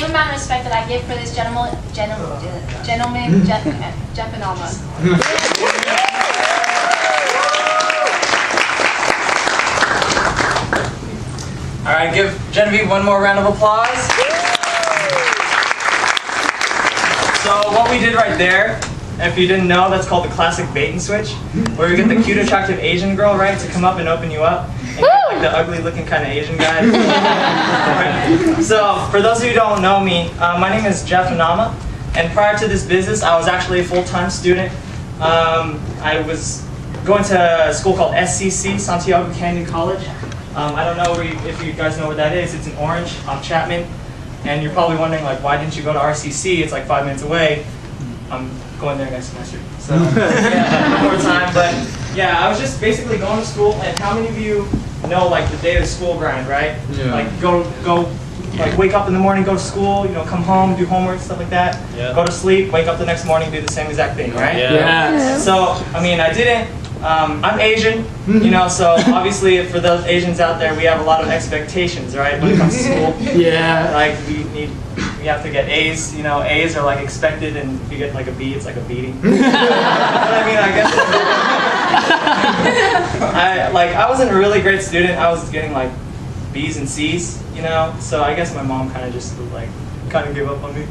same amount of respect that I give for this gentleman, Jeff and Alma. All right, give Genevieve one more round of applause. So what we did right there, if you didn't know, that's called the classic bait and switch, where you get the cute, attractive Asian girl, right, to come up and open you up, and you get, like, the ugly-looking kind of Asian guy. Right? So for those of you who don't know me, my name is Jeff Anama, and prior to this business, I was actually a full-time student. I was going to a school called SCC, Santiago Canyon College. I don't know if you guys know what that is. It's in Orange, off Chapman. And you're probably wondering, like, why didn't you go to RCC? It's like 5 minutes away. I'm going there next semester. So, yeah, one more time. But, yeah, I was just basically going to school. And how many of you know, like, the day of the school grind, right? Yeah. Like, like, wake up in the morning, go to school, you know, come home, do homework, stuff like that. Yeah. Go to sleep, wake up the next morning, do the same exact thing, right? Yeah. Yeah. So, I mean, I didn't. I'm Asian, you know, so obviously for those Asians out there, we have a lot of expectations, right, when it comes to school. Yeah. Like, we have to get A's, you know, A's are like expected, and if you get like a B, it's like a beating. But I mean, I guess, I wasn't a really great student. I was getting like B's and C's, you know, so I guess my mom kind of just like, kind of give up on me.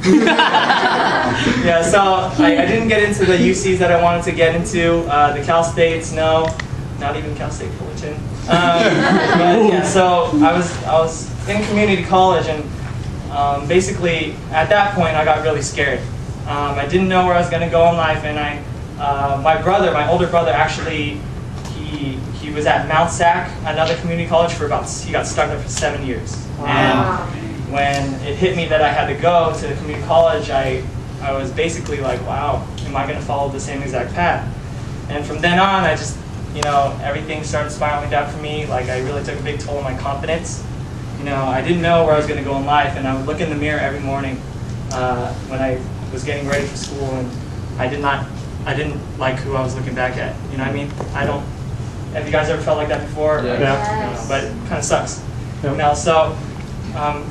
Yeah, so I didn't get into the UCs that I wanted to get into. The Cal States, no, not even Cal State Fullerton. But yeah, so I was in community college, and basically at that point I got really scared. I didn't know where I was going to go in life, and my older brother, actually, he was at Mount Sac, another community college, he got stuck there for 7 years. Wow. And when it hit me that I had to go to community college, I was basically like, wow, am I going to follow the same exact path? And from then on, I just, you know, everything started spiraling down for me. Like, I really took a big toll on my confidence. You know, I didn't know where I was going to go in life, and I would look in the mirror every morning when I was getting ready for school, and I didn't like who I was looking back at. You know what I mean? Have you guys ever felt like that before? Yeah. Yes. But it kind of sucks. You know, so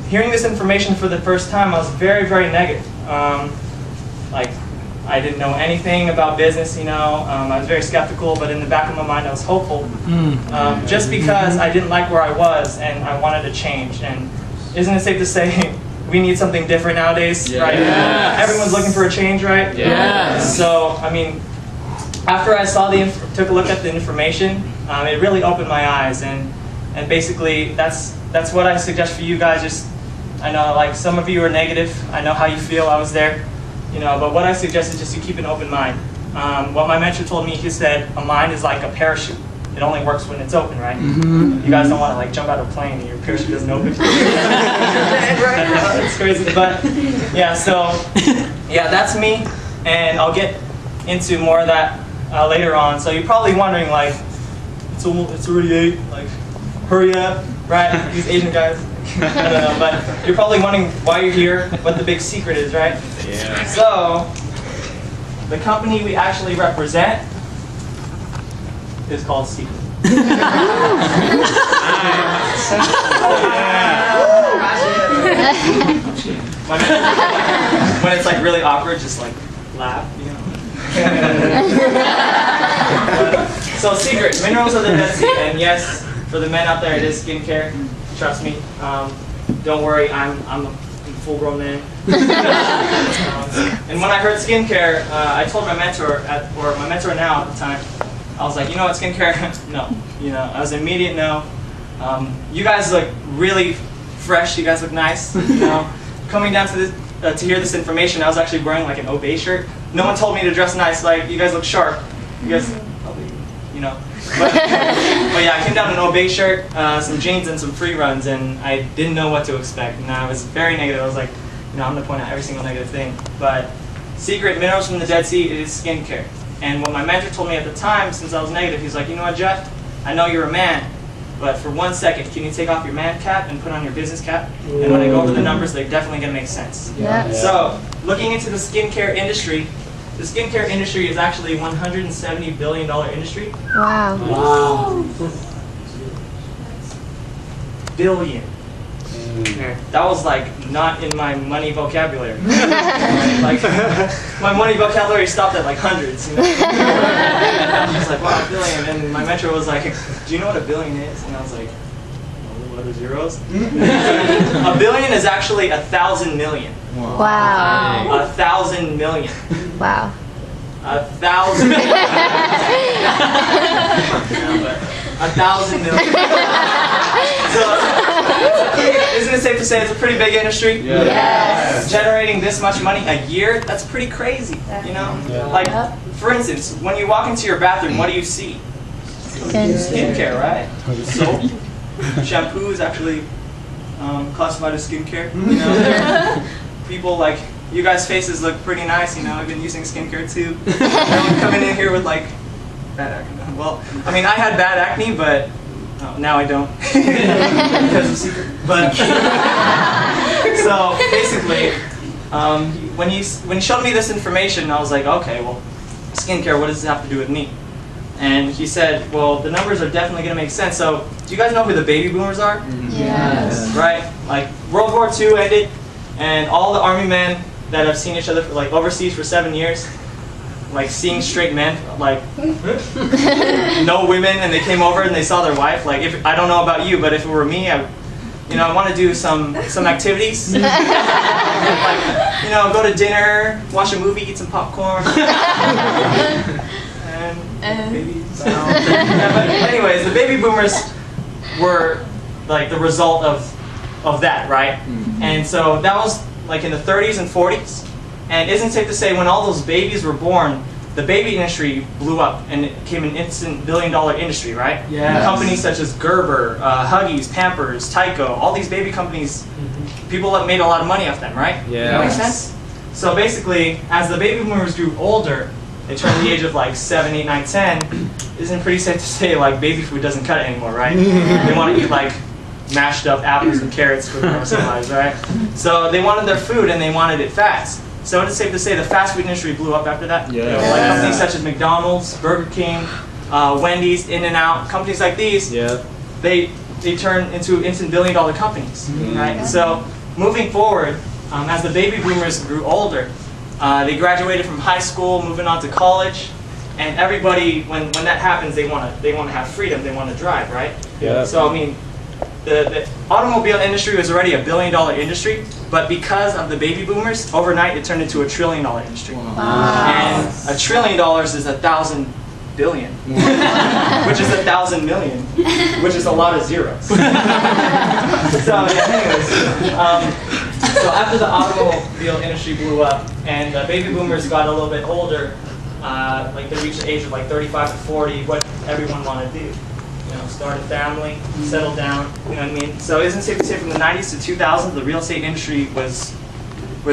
hearing this information for the first time, I was very, very negative. Like, I didn't know anything about business, you know. I was very skeptical, but in the back of my mind, I was hopeful. Just because I didn't like where I was, and I wanted to change. And isn't it safe to say we need something different nowadays, right? Yes. Everyone's looking for a change, right? Yes. So, I mean, after I took a look at the information, it really opened my eyes, and basically that's what I suggest for you guys. Just, I know, like, some of you are negative. I know how you feel. I was there, you know. But what I suggest is just to keep an open mind. What my mentor told me, he said, a mind is like a parachute. It only works when it's open, right? Mm-hmm. You guys don't want to like jump out of a plane and your parachute doesn't open. It's crazy, but yeah. So yeah, that's me, and I'll get into more of that later on. So you're probably wondering, like, it's already 8. Like, hurry up, right? These Asian guys. I don't know, but you're probably wondering why you're here, what the big secret is, right? Yeah. So the company we actually represent is called Seacret. When it's like really awkward, just like laugh, you know. So Seacret, minerals of the Dead Sea, and yes, for the men out there, it is skincare. Trust me. Don't worry, I'm a full-grown man. And when I heard skincare, I told my mentor, or my mentor now at the time, I was like, you know what, skincare? No. You know, I was an immediate no. You guys look really fresh. You guys look nice. You know, coming down to this to hear this information, I was actually wearing like an Obey shirt. No one told me to dress nice. Like, you guys look sharp. You guys, you know. But yeah, I came down in an Obey shirt, some jeans, and some free runs, and I didn't know what to expect. And I was very negative. I was like, you know, I'm going to point out every single negative thing. But Seacret, minerals from the Dead Sea, is skincare. And what my mentor told me at the time, since I was negative, he's like, you know what, Jeff? I know you're a man, but for 1 second, can you take off your man cap and put on your business cap? Ooh. And when I go over the numbers, they're definitely going to make sense. Yeah. So, looking into the skincare industry, the skincare industry is actually a $170 billion industry. Wow. Billion. That was like not in my money vocabulary. Like my money vocabulary stopped at like hundreds. You know? I was like, wow, a billion. And my mentor was like, do you know what a billion is? And I was like, what are zeros? A billion is actually 1,000 million. Wow. 1,000 million. Wow. 1,000 million. 1,000 million. So, isn't it safe to say it's a pretty big industry? Yes. Generating this much money a year, that's pretty crazy, you know? Like, for instance, when you walk into your bathroom, what do you see? Skincare, right? Soap. Shampoo is actually classified as skincare, you know? People like, you guys' faces look pretty nice, you know, I've been using skincare too. Everyone coming in here with like, bad acne. Well, I mean, I had bad acne, but now I don't. Because of Seacret. But, so basically, when you showed me this information, I was like, okay, well, skincare, what does this have to do with me? And he said, well, the numbers are definitely going to make sense. So, do you guys know who the baby boomers are? Yes. Right? Like, World War II ended, and all the army men that have seen each other for, like, overseas for 7 years, like, seeing straight men, like, no women, and they came over and they saw their wife. Like, if I don't know about you, but if it were me, I want to do some activities. Like, you know, go to dinner, watch a movie, eat some popcorn. Maybe, yeah, but anyways, the baby boomers were like the result of that, right? And so that was like in the 30s and 40s. And isn't it safe to say when all those babies were born, the baby industry blew up and it became an instant billion-dollar industry, right? Yeah. Companies such as Gerber, Huggies, Pampers, Tyco, all these baby companies, people have made a lot of money off them, right? Yeah. That makes sense? So basically, as the baby boomers grew older, they turned the age of like 7, 8, 9, 10, isn't it pretty safe to say like baby food doesn't cut it anymore, right? They want to eat like mashed up apples and carrots for the rest of their lives, right? So they wanted their food and they wanted it fast. So it's safe to say the fast food industry blew up after that. Yeah. Like companies such as McDonald's, Burger King, Wendy's, In-N-Out, companies like these, they turn into instant billion-dollar companies, right? So moving forward, as the baby boomers grew older, they graduated from high school, moving on to college, and everybody, when that happens, they want to have freedom, they want to drive, right? Yeah. So I mean, the automobile industry was already $1 billion industry, but because of the baby boomers, overnight it turned into $1 trillion industry. Wow. And $1 trillion is 1,000 billion, which is 1,000 million, which is a lot of zeros. So yeah, anyways. So after the automobile industry blew up and the baby boomers got a little bit older, like they reached the age of like 35 to 40, what everyone wanted to do? You know, start a family, settle down, you know what I mean? So isn't it safe to say from the 90s to 2000, the real estate industry was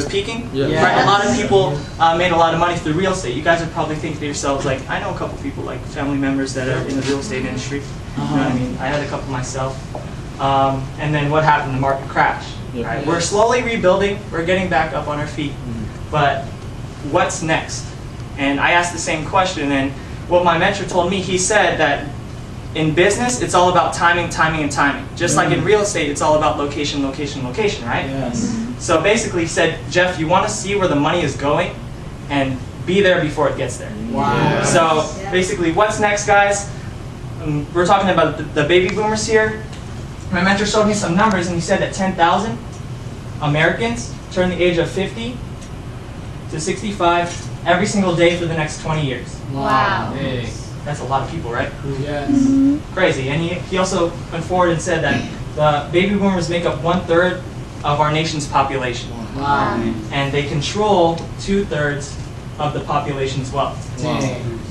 peaking? Yeah. Right? A lot of people made a lot of money through real estate. You guys would probably think to yourselves, like, I know a couple people, like family members that are in the real estate industry. You know what I mean? I had a couple myself. And then what happened? The market crashed. Right? We're slowly rebuilding. We're getting back up on our feet. But what's next? And I asked the same question, and what my mentor told me, he said that in business, it's all about timing, timing, and timing. Just like in real estate, it's all about location, location, location, right? Yes. So basically, he said, Jeff, you want to see where the money is going, and be there before it gets there. Wow. Yeah. So basically, what's next, guys? We're talking about the baby boomers here. My mentor showed me some numbers, and he said that 10,000 Americans turn the age of 50 to 65 every single day for the next 20 years. Wow. Hey. That's a lot of people, right? Yes. Crazy. And he also went forward and said that the baby boomers make up 1/3 of our nation's population. Wow. And they control 2/3 of the population's wealth. Wow.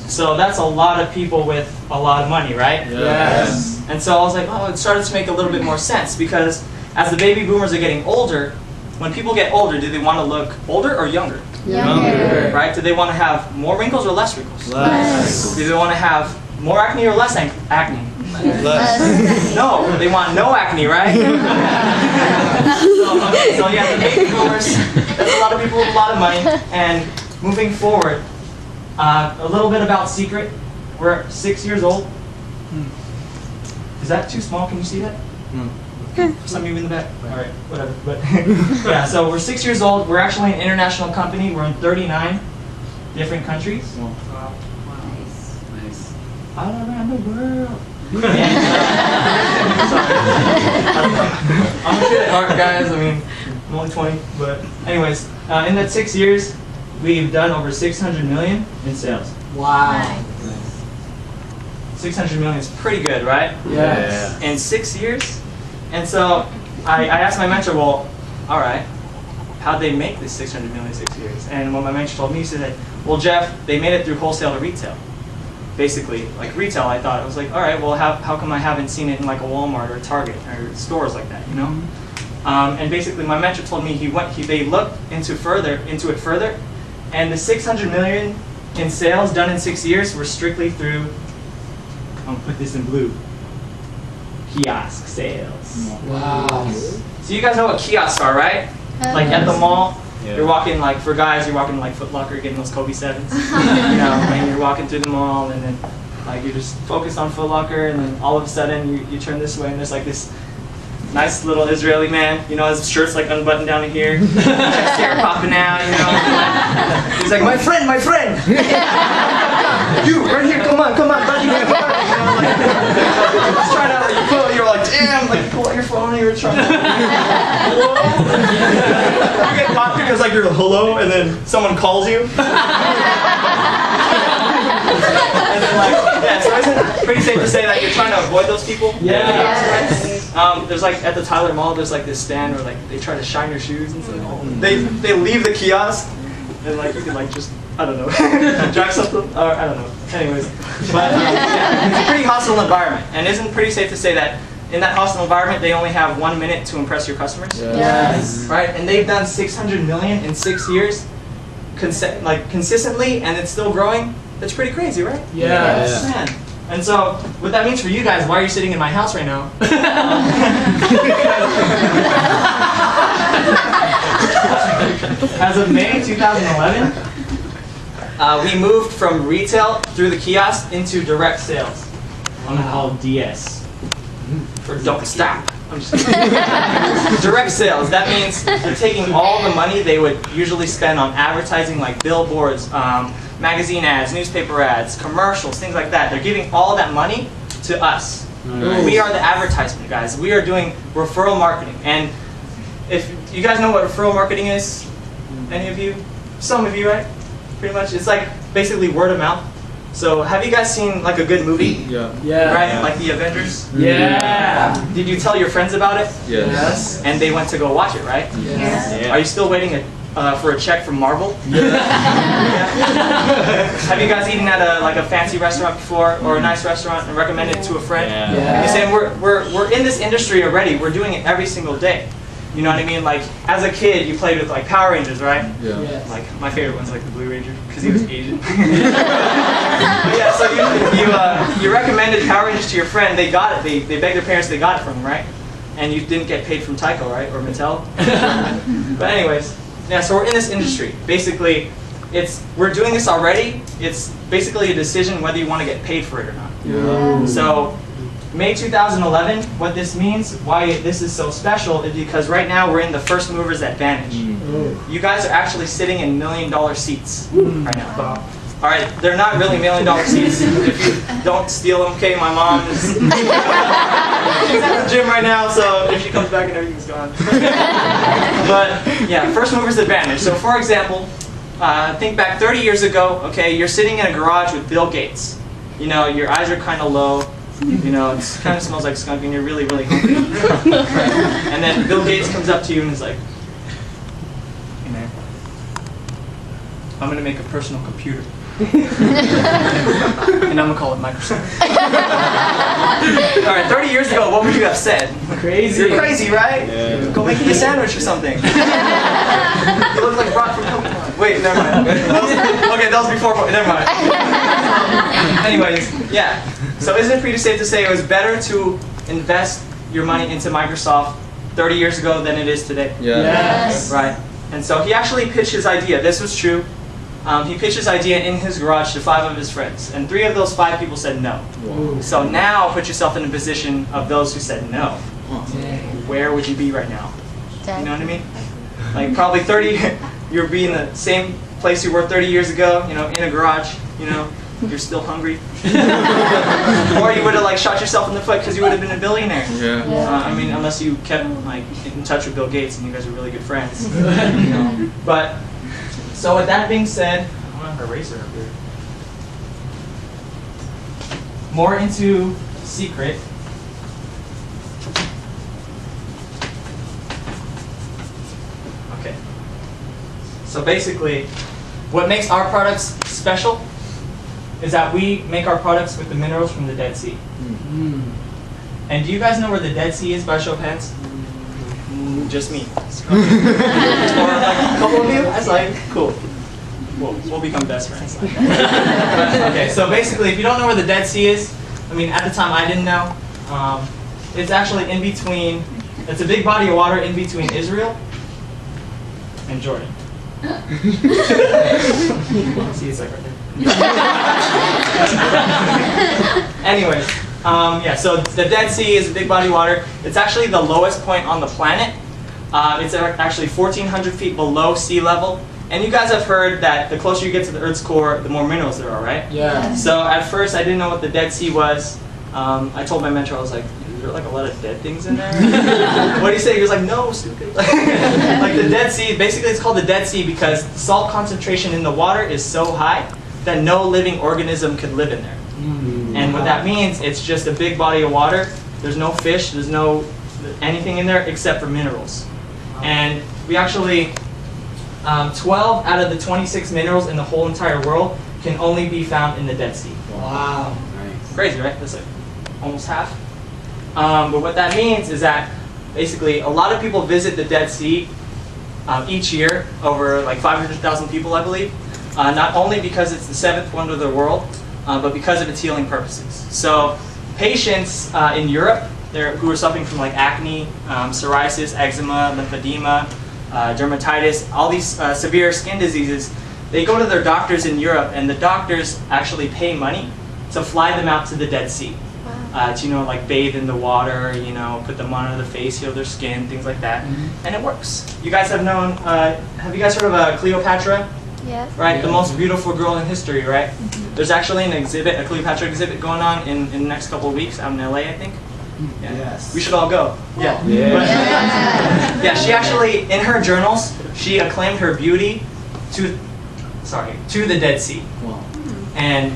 So that's a lot of people with a lot of money, right? Yes. And so I was like, oh, it started to make a little bit more sense because as the baby boomers are getting older, when people get older, do they want to look older or younger? Younger. Right? Do they want to have more wrinkles or less wrinkles? Less. Do they want to have more acne or less acne? Less. No, they want no acne, right? so yeah, the baby boomers, that's a lot of people with a lot of money. And moving forward, a little bit about Seacret. We're 6 years old. Is that too small? Can you see that? Some of you in the back. All right, whatever. But yeah, so we're 6 years old. We're actually an international company. We're in 39 different countries. Nice. All around the world. I'm a kid at heart, guys. I mean, I'm only 20. But anyways, in that 6 years, we've done over 600 million in sales. Wow. 600 million is pretty good, right? Yes. In 6 years. And so I asked my mentor, well, all right, how'd they make this 600 million in 6 years? And what my mentor told me, he said, well, Jeff, they made it through wholesale to retail. Basically, like retail, I thought. I was like, all right, well, how come I haven't seen it in like a Walmart or a Target or stores like that, you know? And basically, my mentor told me they looked into it further, and the 600 million in sales done in 6 years were strictly through, I'm gonna put this in blue, kiosk sales. Wow. So you guys know what kiosks are, right? Like at the mall, you're walking like, for guys, you're walking like Foot Locker, getting those Kobe 7s. You know, and you're walking through the mall, and then like you're just focused on Foot Locker, and then all of a sudden you turn this way, and there's like this nice little Israeli man, you know, his shirt's like unbuttoned down to here, chest hair popping out, you know. He's like, my friend! You, right here, come on, buddy, you know, like, just trying to, you're like, damn, like, you pull out your phone and you're trying to, hello? You get caught because like you're hello, and then someone calls you. And then like, yeah, so isn't it pretty safe to say that you're trying to avoid those people? Yes. There's like, at the Tyler Mall, there's like this stand where like, they try to shine your shoes and stuff. They leave the kiosk, and like, you can like just, I don't know, drive something, or I don't know. Anyways, but yeah, it's a pretty hostile environment, and isn't it pretty safe to say that in that hostile environment, they only have 1 minute to impress your customers? Yes. Right, and they've done 600 million in 6 years, consistently, and it's still growing. That's pretty crazy, right? Yes. Man. And so, what that means for you guys, why are you sitting in my house right now? As of May 2011, we moved from retail through the kiosk into direct sales. I'm gonna call it DS. Or don't stop. I'm just kidding. Direct sales, that means they're taking all the money they would usually spend on advertising like billboards, magazine ads, newspaper ads, commercials, things like that. They're giving all that money to us. Nice. We are the advertisement guys. We are doing referral marketing. And if you guys know what referral marketing is, any of you? Some of you, right? Pretty much. It's like basically word of mouth. So have you guys seen like a good movie? Yeah. Right? Yeah. Like the Avengers? Yeah. Did you tell your friends about it? Yes. And they went to go watch it, right? Yes. Yeah. Are you still waiting for a check from Marvel? Yeah. Have you guys eaten at a fancy restaurant before, or a nice restaurant, and recommended it to a friend? Yeah. And you're saying we're in this industry already. We're doing it every single day. You know what I mean? Like as a kid, you played with like Power Rangers, right? Yeah. Yes. Like my favorite one's like the Blue Ranger because he was Asian. But yeah, so you recommended Power Rangers to your friend. They got it. They begged their parents. They got it from them, right? And you didn't get paid from Tyco, right, or Mattel. But anyways, yeah. So we're in this industry. Basically, we're doing this already. It's basically a decision whether you want to get paid for it or not. Yeah. So May 2011, what this means, why this is so special, is because right now we're in the first mover's advantage. You guys are actually sitting in $1 million seats right now. All right, they're not really $1 million seats. If you don't steal them, okay, my mom is she's at the gym right now, so if she comes back and everything's gone. But yeah, first mover's advantage. So for example, think back 30 years ago, okay, you're sitting in a garage with Bill Gates. You know, your eyes are kind of low. You know, it kind of smells like skunk and you're really, really hungry. And then Bill Gates comes up to you and is like, hey man, I'm going to make a personal computer. And I'm going to call it Microsoft. Alright, 30 years ago, what would you have said? Crazy. You're crazy, right? Yeah. Go make me a sandwich or something. You look like Brock from Pokemon. Wait, never mind. Okay, that was before, never mind. Anyways, yeah. So isn't it pretty safe to say it was better to invest your money into Microsoft 30 years ago than it is today? Yes. Right. And so he actually pitched his idea. This was true. He pitched his idea in his garage to 5 of his friends. And 3 of those 5 people said no. Wow. So now put yourself in the position of those who said no. where would you be right now? You know what I mean? Like probably 30, you'd be in the same place you were 30 years ago, you know, in a garage, you know, you're still hungry. Or you would have like shot yourself in the foot because you would have been a billionaire. I mean, unless you kept like in touch with Bill Gates and you guys are really good friends. You know? But, so with that being said, I want to erase it up here. More into Seacret. Okay. So basically, what makes our products special is that we make our products with the minerals from the Dead Sea. And do you guys know where the Dead Sea is by show of hands? Just me. Or like a couple of you? That's like, cool. We'll become best friends. Okay, so basically, if you don't know where the Dead Sea is, I mean, at the time I didn't know. It's actually in between, it's a big body of water in between Israel and Jordan. See, it's like right there. Anyways, yeah, so the Dead Sea is a big body of water. It's actually the lowest point on the planet. It's actually 1,400 feet below sea level. And you guys have heard that the closer you get to the Earth's core, the more minerals there are, right? Yeah. So at first I didn't know what the Dead Sea was. I told my mentor, I was like, is there like a lot of dead things in there? What do you say? He was like, no, stupid. Like the Dead Sea, basically it's called the Dead Sea because the salt concentration in the water is so high that no living organism could live in there. And what that means, it's just a big body of water. There's no fish, there's no anything in there except for minerals. And we actually, 12 out of the 26 minerals in the whole entire world can only be found in the Dead Sea. Wow. Nice. Crazy, right? That's like almost half. But what that means is that basically a lot of people visit the Dead Sea each year, over like 500,000 people, I believe. Not only because it's the 7th wonder of the world, but because of its healing purposes. So patients in Europe who are suffering from like acne, psoriasis, eczema, lymphedema, dermatitis, all these severe skin diseases, they go to their doctors in Europe, and the doctors actually pay money to fly them out to the Dead Sea. To, you know, like bathe in the water, you know, put them on the face, heal their skin, things like that. And it works. You guys have known, have you guys heard of Cleopatra? Yes. Right, the most beautiful girl in history, right? There's actually an exhibit, a Cleopatra exhibit going on in the next couple of weeks out in LA, I think. Yeah. Yes. We should all go. Yeah. But, yeah, she actually, in her journals, she acclaimed her beauty to the Dead Sea. Wow. And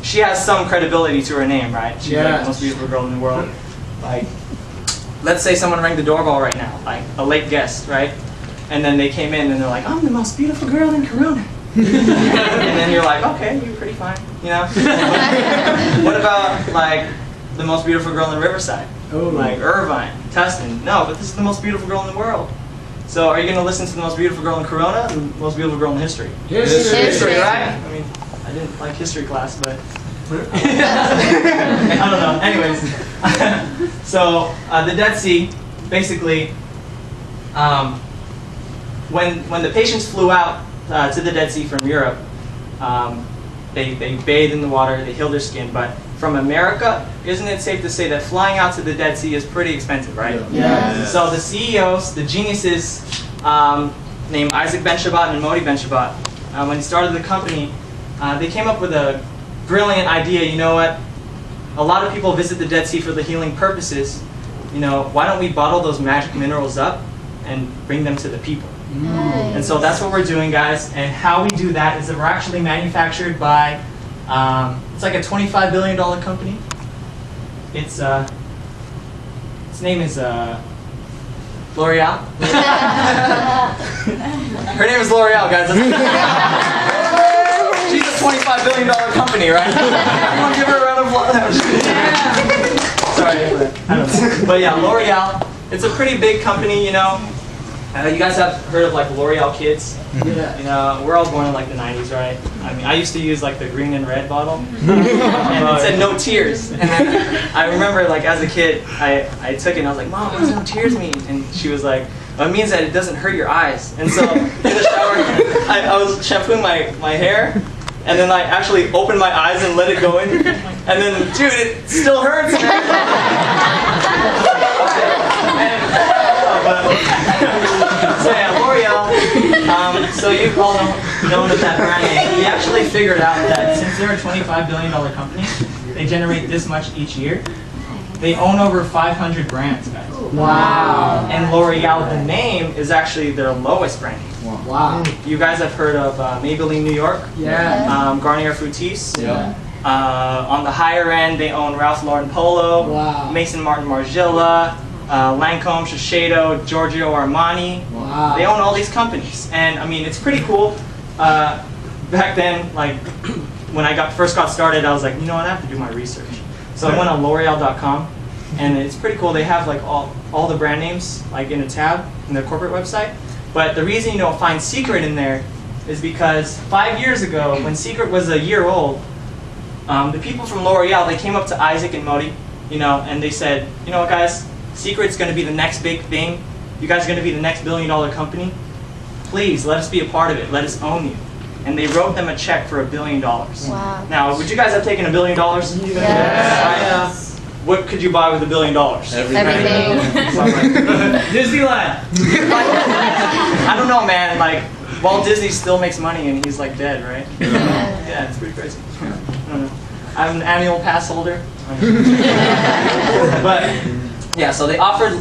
she has some credibility to her name, right? She's like the most beautiful girl in the world. Like, let's say someone rang the doorbell right now, like a late guest, right? And then they came in and they're like, I'm the most beautiful girl in Corona. And then you're like, okay, you're pretty fine, you know? What about like the most beautiful girl in Riverside? Like Irvine, Tustin. No, but this is the most beautiful girl in the world. So are you going to listen to the most beautiful girl in Corona or the most beautiful girl in history? History, right? I mean, I didn't like history class, but I don't know. Anyways, so the Dead Sea, basically, when the patients flew out to the Dead Sea from Europe, they bathed in the water, they healed their skin. But from America, isn't it safe to say that flying out to the Dead Sea is pretty expensive, right? Yes. So the CEOs, the geniuses, named Isaac Ben Shabbat and Modi Ben Shabbat, when he started the company, they came up with a brilliant idea. You know what? A lot of people visit the Dead Sea for the healing purposes. You know, why don't we bottle those magic minerals up and bring them to the people? Nice. And so that's what we're doing, guys. And how we do that is that we're actually manufactured by, it's like a $25 billion company. Its name is L'Oreal. Her name is L'Oreal, guys. She's a $25 billion company, right? Everyone give her a round of applause. Sorry. I don't know. But yeah, L'Oreal. It's a pretty big company, you know. You guys have heard of like L'Oreal Kids? Yeah. You know, we're all born in like the 90s, right? I mean, I used to use like the green and red bottle. And it said no tears. And then I remember like as a kid, I took it and I was like, Mom, what does no tears mean? And she was like, well, it means that it doesn't hurt your eyes. And so in the shower, I was shampooing my hair. And then I actually opened my eyes and let it go in. And then, dude, it still hurts. And So yeah, L'Oreal. So you've all known of that brand name. We actually figured out that since they're a $25 billion company, they generate this much each year. They own over 500 brands, guys. Wow. And L'Oreal, the name, is actually their lowest brand. Wow. You guys have heard of Maybelline New York? Yeah. Garnier Fructis? Yeah. On the higher end, they own Ralph Lauren Polo, Wow. Mason Martin Margiela, Lancome, Shiseido, Giorgio Armani. Wow. They own all these companies, and I mean, it's pretty cool. Back then, like when I first got started, I was like, you know what, I have to do my research. So I went on L'Oreal.com, and it's pretty cool. They have like all the brand names like in a tab in their corporate website. But the reason you don't find Seacret in there is because 5 years ago, when Seacret was a year old, the people from L'Oreal, they came up to Isaac and Modi, and they said, you know what, guys, Seacret's going to be the next big thing. You guys are going to be the next $1 billion company. Please let us be a part of it. Let us own you. And they wrote them a check for $1 billion. Wow. Now, would you guys have taken $1 billion? Yes. What could you buy with $1 billion? Everything. Disneyland. I don't know, man. Like, Walt Disney still makes money and he's like dead, right? Yeah, it's pretty crazy. I don't know. I'm an annual pass holder. But yeah, so they offered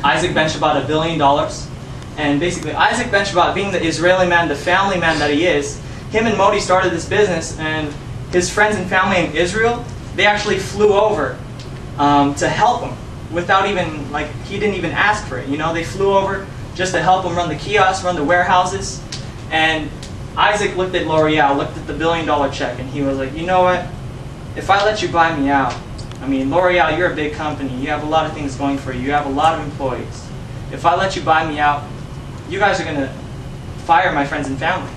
Isaac Ben-Shabbat $1 billion. And basically, Isaac Ben-Shabbat, being the Israeli man, the family man that he is, him and Modi started this business, and his friends and family in Israel, they actually flew over to help him without even, like, he didn't even ask for it, They flew over just to help him run the kiosks, run the warehouses. And Isaac looked at L'Oreal, looked at the $1 billion check, and he was like, you know what? If I let you buy me out, I mean, L'Oreal, you're a big company. You have a lot of things going for you. You have a lot of employees. If I let you buy me out, you guys are going to fire my friends and family.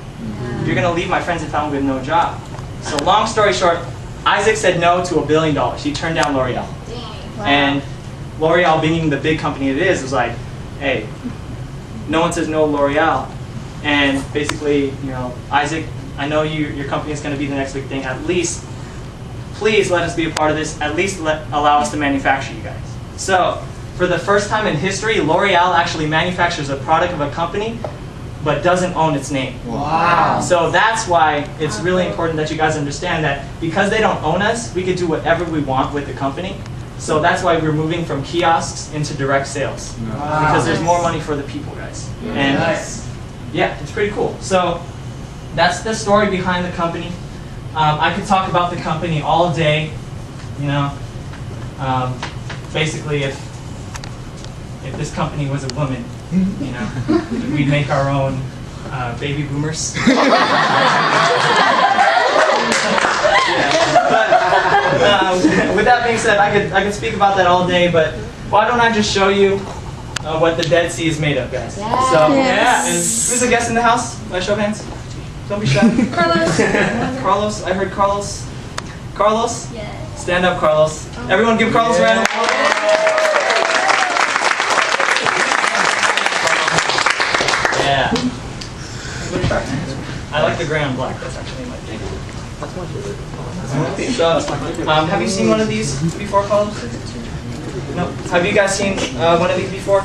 You're going to leave my friends and family with no job. So long story short, Isaac said no to $1 billion. He turned down L'Oreal. Wow. And L'Oreal, being the big company it is, was like, hey, no one says no to L'Oreal. And basically, Isaac, I know your company is going to be the next big thing. At least, please let us be a part of this. At least allow us to manufacture you guys. So, for the first time in history, L'Oreal actually manufactures a product of a company, but doesn't own its name. Wow. So that's why it's really important that you guys understand that because they don't own us, we can do whatever we want with the company. So that's why we're moving from kiosks into direct sales. Wow. Because there's more money for the people, guys. And yeah, it's pretty cool. So that's the story behind the company. I could talk about the company all day, basically if this company was a woman, we'd make our own baby boomers. But with that being said, I could speak about that all day. But why don't I just show you what the Dead Sea is made of, guys? Yes. So yeah, who's a guest in the house? By show of hands. Don't be shy. Carlos. Carlos, I heard Carlos. Carlos? Yes. Stand up, Carlos. Everyone give Carlos a round of applause. Yeah. I like the gray and black. That's actually my favorite. So, have you seen one of these before, Carlos? No. Have you guys seen one of these before?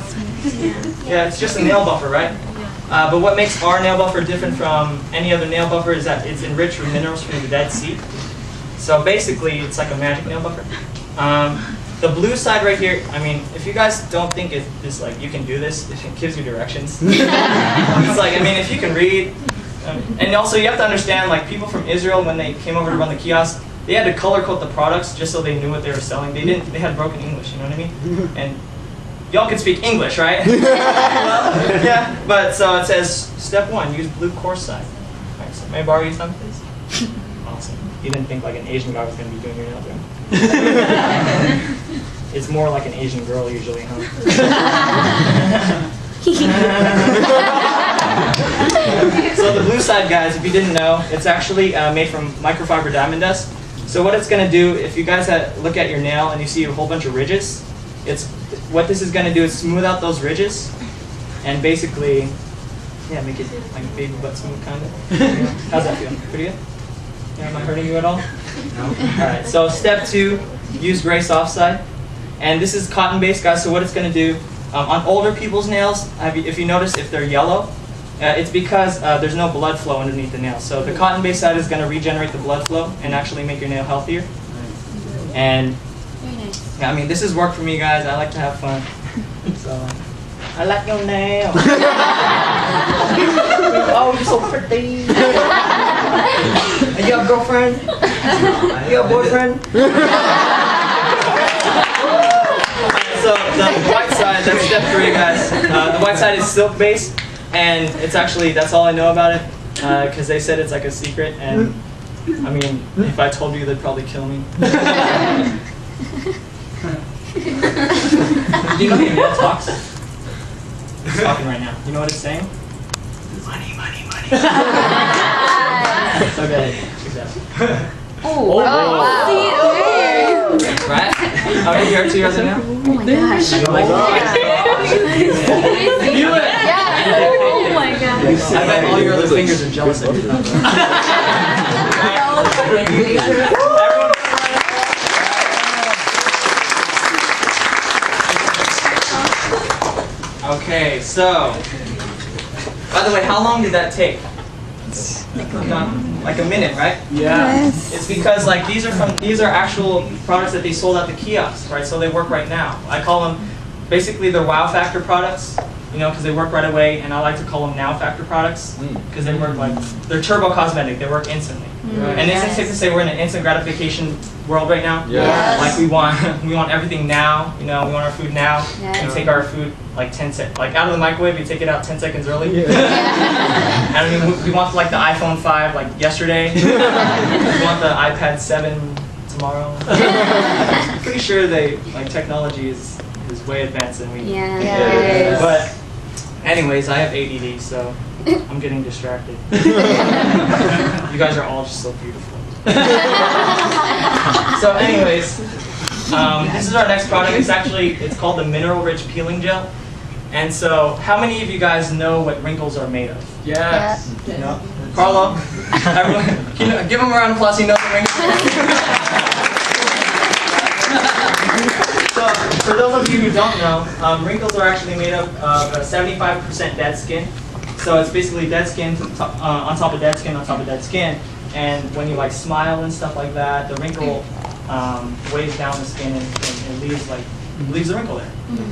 Yeah, it's just a nail buffer, right? But what makes our nail buffer different from any other nail buffer is that it's enriched with minerals from the Dead Sea. So basically, it's like a magic nail buffer. The blue side right here, I mean, if you guys don't think it's like you can do this, it gives you directions. It's like, I mean, if you can read, and also you have to understand, like people from Israel, when they came over to run the kiosk, they had to color code the products just so they knew what they were selling. They had broken English, you know what I mean? And y'all can speak English, right? Well, yeah, but so it says, step 1, use blue coarse side. All right, so may I borrow you some, please? Awesome. You didn't think like an Asian guy was going to be doing your nails, right? It's more like an Asian girl usually, huh? So the blue side, guys, if you didn't know, it's actually made from microfiber diamond dust. So what it's going to do, if you guys look at your nail and you see a whole bunch of ridges, what this is going to do is smooth out those ridges and basically, yeah, make it like baby butt smooth kind of. How's that feel? Pretty good? Yeah, am I hurting you at all? No. Alright, so step 2, use gray soft side. And this is cotton based, guys, so what it's going to do On older people's nails, if you notice, if they're yellow, it's because there's no blood flow underneath the nail. So the cotton-based side is going to regenerate the blood flow and actually make your nail healthier. And Very nice. yeah, I mean, this has worked for me, guys. I like to have fun. So I like your nail. Oh, you're so pretty. You have a girlfriend? You have a boyfriend? So the white side, that's step 3, guys. The white side is silk based, and it's actually, that's all I know about it, because they said it's like a secret, and I mean, if I told you, they'd probably kill me. Do you know the nail talks? It's talking right now. You know what it's saying? Money, money, money. Okay, check that out. Oh, wow. Right? How many PRT are there now? Oh my gosh. Oh my God. Do it. Yeah. Oh my gosh. I bet all your other fingers are jealous of you. Okay, so, by the way, how long did that take? Like a minute, right? Yeah. It's because like these are actual products that they sold at the kiosks, right? So they work right now. I call them basically they're wow factor products, you know, because they work right away, and I like to call them now factor products because they work like they're turbo cosmetic. They work instantly. And isn't it safe to say we're in an instant gratification world right now? Yes. Like we want everything now. You know, we want our food now. Yes. We take our food like 10 seconds, like out of the microwave. We take it out 10 seconds early. And I mean, we want like the iPhone 5 like yesterday. We want the iPad 7 tomorrow. I'm pretty sure technology is way advanced than we. Yeah. Yes. But anyways, I have ADD, so I'm getting distracted. You guys are all just so beautiful. So anyways, this is our next product. It's called the Mineral Rich Peeling Gel. And so, how many of you guys know what wrinkles are made of? Yes. No? Carlo? Everyone, give him a round of applause. He knows what wrinkles are. So, for those of you who don't know, wrinkles are actually made up of 75% dead skin. So it's basically dead skin on top of dead skin on top of dead skin. And when you like smile and stuff like that, the wrinkle weighs down the skin and leaves the wrinkle there.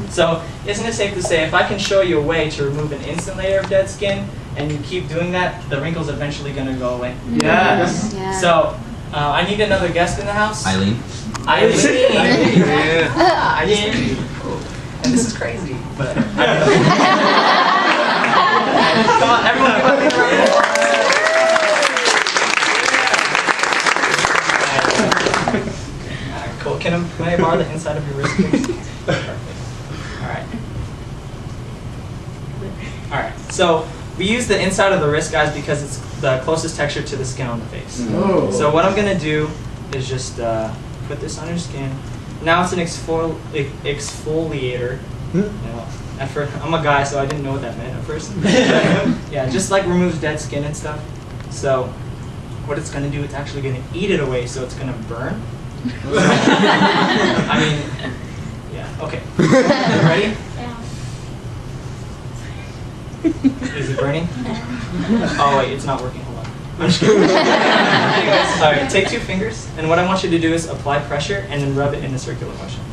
So isn't it safe to say if I can show you a way to remove an instant layer of dead skin and you keep doing that, the wrinkle's eventually going to go away? Yes. Yeah. So I need another guest in the house. Eileen. Eileen. Yeah. Eileen. And this is crazy, but come on, everyone give Eileen a round of applause. Alright, cool. Can I borrow the inside of your wrist, please? Perfect. Alright. Alright, so we use the inside of the wrist, guys, because it's the closest texture to the skin on the face. Oh. So what I'm going to do is just put this on your skin. Now it's an exfoliator. Now, at first, I'm a guy, so I didn't know what that meant at first. Yeah, just like removes dead skin and stuff. So what it's going to do, it's actually going to eat it away, so it's going to burn. I mean, yeah, okay. Ready? Is it burning? Oh wait, it's not working. Hold on. I'm just kidding. Anyways, alright, take 2 fingers, and what I want you to do is apply pressure and then rub it in a circular motion.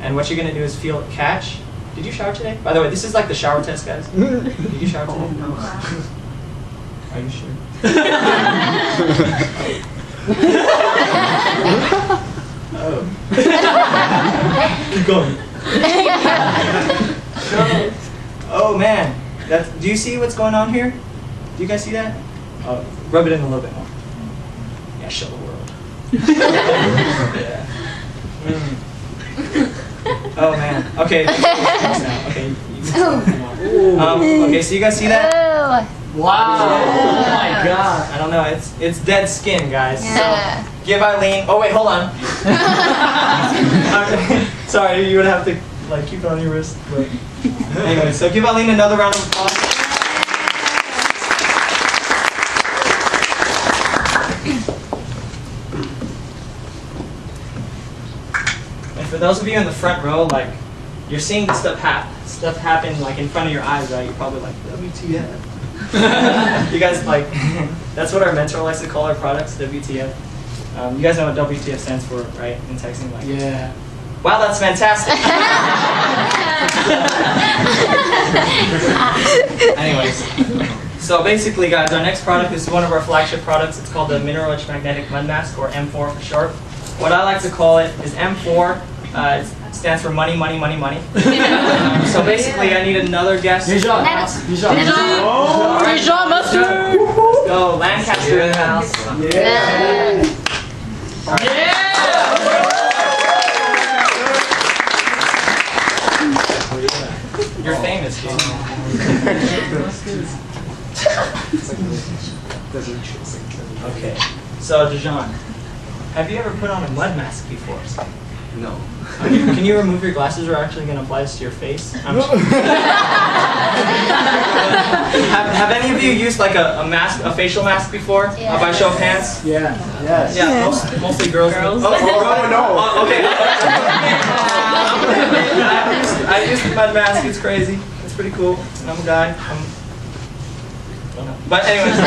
And what you're going to do is feel it catch. Did you shower today? By the way, this is like the shower test, guys. Did you shower today? No. Are you sure? Oh. Keep going. Oh man. Do you see what's going on here? Do you guys see that? Rub it in a little bit more. Yeah, show the world. Yeah. Oh man. Okay. Okay. Okay. So you guys see that? Wow. Oh my God. I don't know. It's dead skin, guys. Yeah. So give Eileen. Oh wait, hold on. Okay. Sorry, you would have to like keep it on your wrist. But anyway, so give Eileen another round of applause. And for those of you in the front row, like you're seeing this stuff stuff happen like in front of your eyes, right? You're probably like, WTF. You guys like, that's what our mentor likes to call our products, WTF. You guys know what WTF stands for, right? In texting, like, Yeah. wow, that's fantastic. Anyways, so basically, guys, our next product is one of our flagship products. It's called the Mineral Rich Magnetic Mud Mask, or M4 for short. What I like to call it is M4. It stands for money, money, money, money. So basically, I need another guest. Dijon. Dijon. Dijon mustard. Let's go, Lancaster in the house. Yeah. You're famous, dude. Okay, so Dijon, have you ever put on a mud mask before? No. Can you remove your glasses? We're actually going to apply this to your face. Have any of you used like a mask, a facial mask before? Yeah. By show of hands? Yeah. Yes. Yeah, mostly girls. Oh, no. Okay. I used the mud mask. It's crazy. It's pretty cool. I'm a guy. But anyways,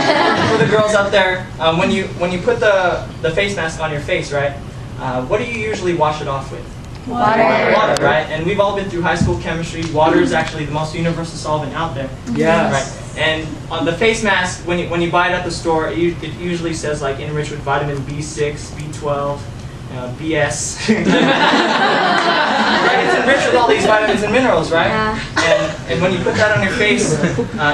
for the girls out there, when you put the face mask on your face, right? What do you usually wash it off with? Water. Water, right? And we've all been through high school chemistry. Water is actually the most universal solvent out there. Yes. Right. And on the face mask, when you buy it at the store, it usually says like enriched with vitamin B6, B12, BS. Right? It's enriched with all these vitamins and minerals, right? Yeah. And when you put that on your face,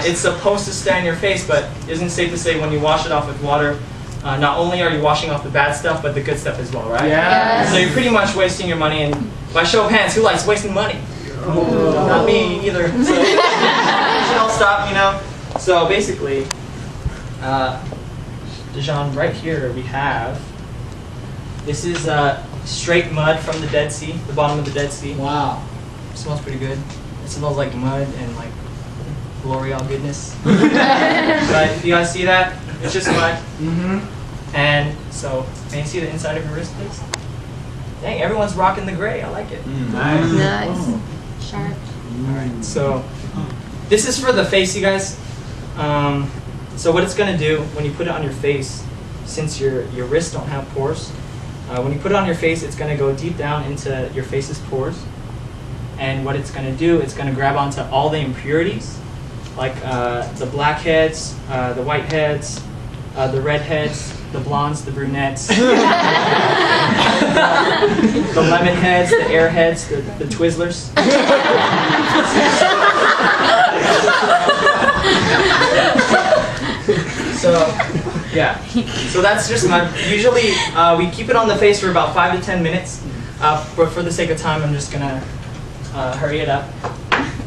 it's supposed to stay on your face, but isn't it safe to say when you wash it off with water, not only are you washing off the bad stuff, but the good stuff as well, right? Yeah. So you're pretty much wasting your money, and by show of hands, who likes wasting money? Not me either. So we should all stop, you know? So basically, Dijon, right here we have, this is straight mud from the Dead Sea, the bottom of the Dead Sea. Wow. It smells pretty good. It smells like mud and like L'Oreal goodness. But you guys see that? It's just mud. Mm-hmm. And so, can you see the inside of your wrist, please? Dang, everyone's rocking the gray. I like it. Nice. Nice. Sharp. Alright, so this is for the face, you guys. So what it's going to do when you put it on your face, since your wrists don't have pores, when you put it on your face, it's going to go deep down into your face's pores. And what it's going to do, it's going to grab onto all the impurities, like the blackheads, the whiteheads, the redheads, the blondes, the brunettes, the lemon heads, the airheads, the Twizzlers. So, yeah. So that's just mud. Usually, we keep it on the face for about 5 to 10 minutes. But for the sake of time, I'm just gonna hurry it up.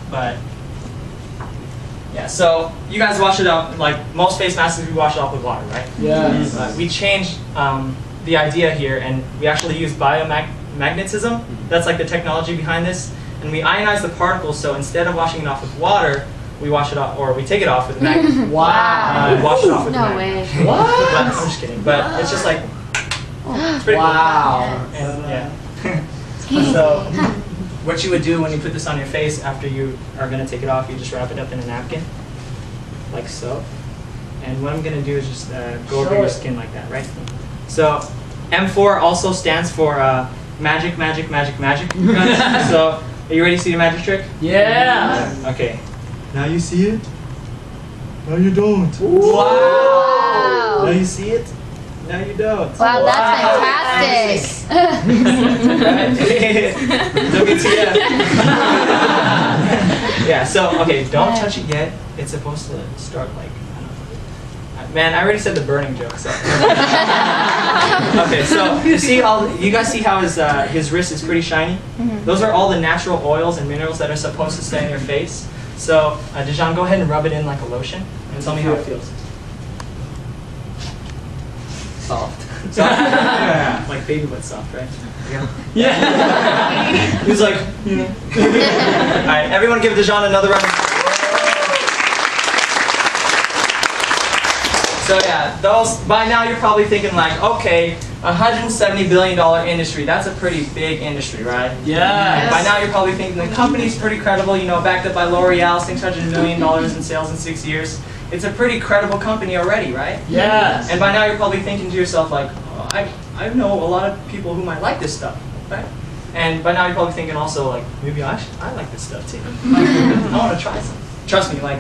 But yeah, so you guys wash it up, like most face masks, we wash it off with water, right? Yes. We changed the idea here, and we actually use biomagnetism. That's like the technology behind this. And we ionize the particles, so instead of washing it off with water, we wash it off, or we take it off with a magnet. Wow. Wash it off with a No magnet. way. What? But, I'm just kidding, but it's just like, it's pretty Wow. cool. And, yeah. So, what you would do when you put this on your face after you are going to take it off, you just wrap it up in a napkin, like so. And what I'm going to do is just go over your skin like that, right? So, M4 also stands for magic, magic, magic, magic. So, are you ready to see the magic trick? Yeah. Okay. Now you see it? No, you don't. Wow. Now you see it? Now you don't. Wow, that's fantastic. WTF. Yeah, so, okay, don't touch it yet. It's supposed to start like, I don't know. Man, I already said the burning joke, so. Okay, so you guys see how his wrist is pretty shiny? Those are all the natural oils and minerals that are supposed to stay in your face. So, Dijon, go ahead and rub it in like a lotion and tell me how it feels. Soft. Soft? Yeah. Like baby butt soft, right? Yeah. He's like, you know. Alright, everyone give Dijon another round. So yeah, those, by now you're probably thinking like, okay, $170 billion industry. That's a pretty big industry, right? Yes. By now you're probably thinking the company's pretty credible, you know, backed up by L'Oreal, $600 million in sales in 6 years. It's a pretty credible company already, right? Yes. And by now you're probably thinking to yourself like, oh, I know a lot of people who might like this stuff, right? And by now you're probably thinking also like, maybe I like this stuff too. Like, I want to try some. Trust me, like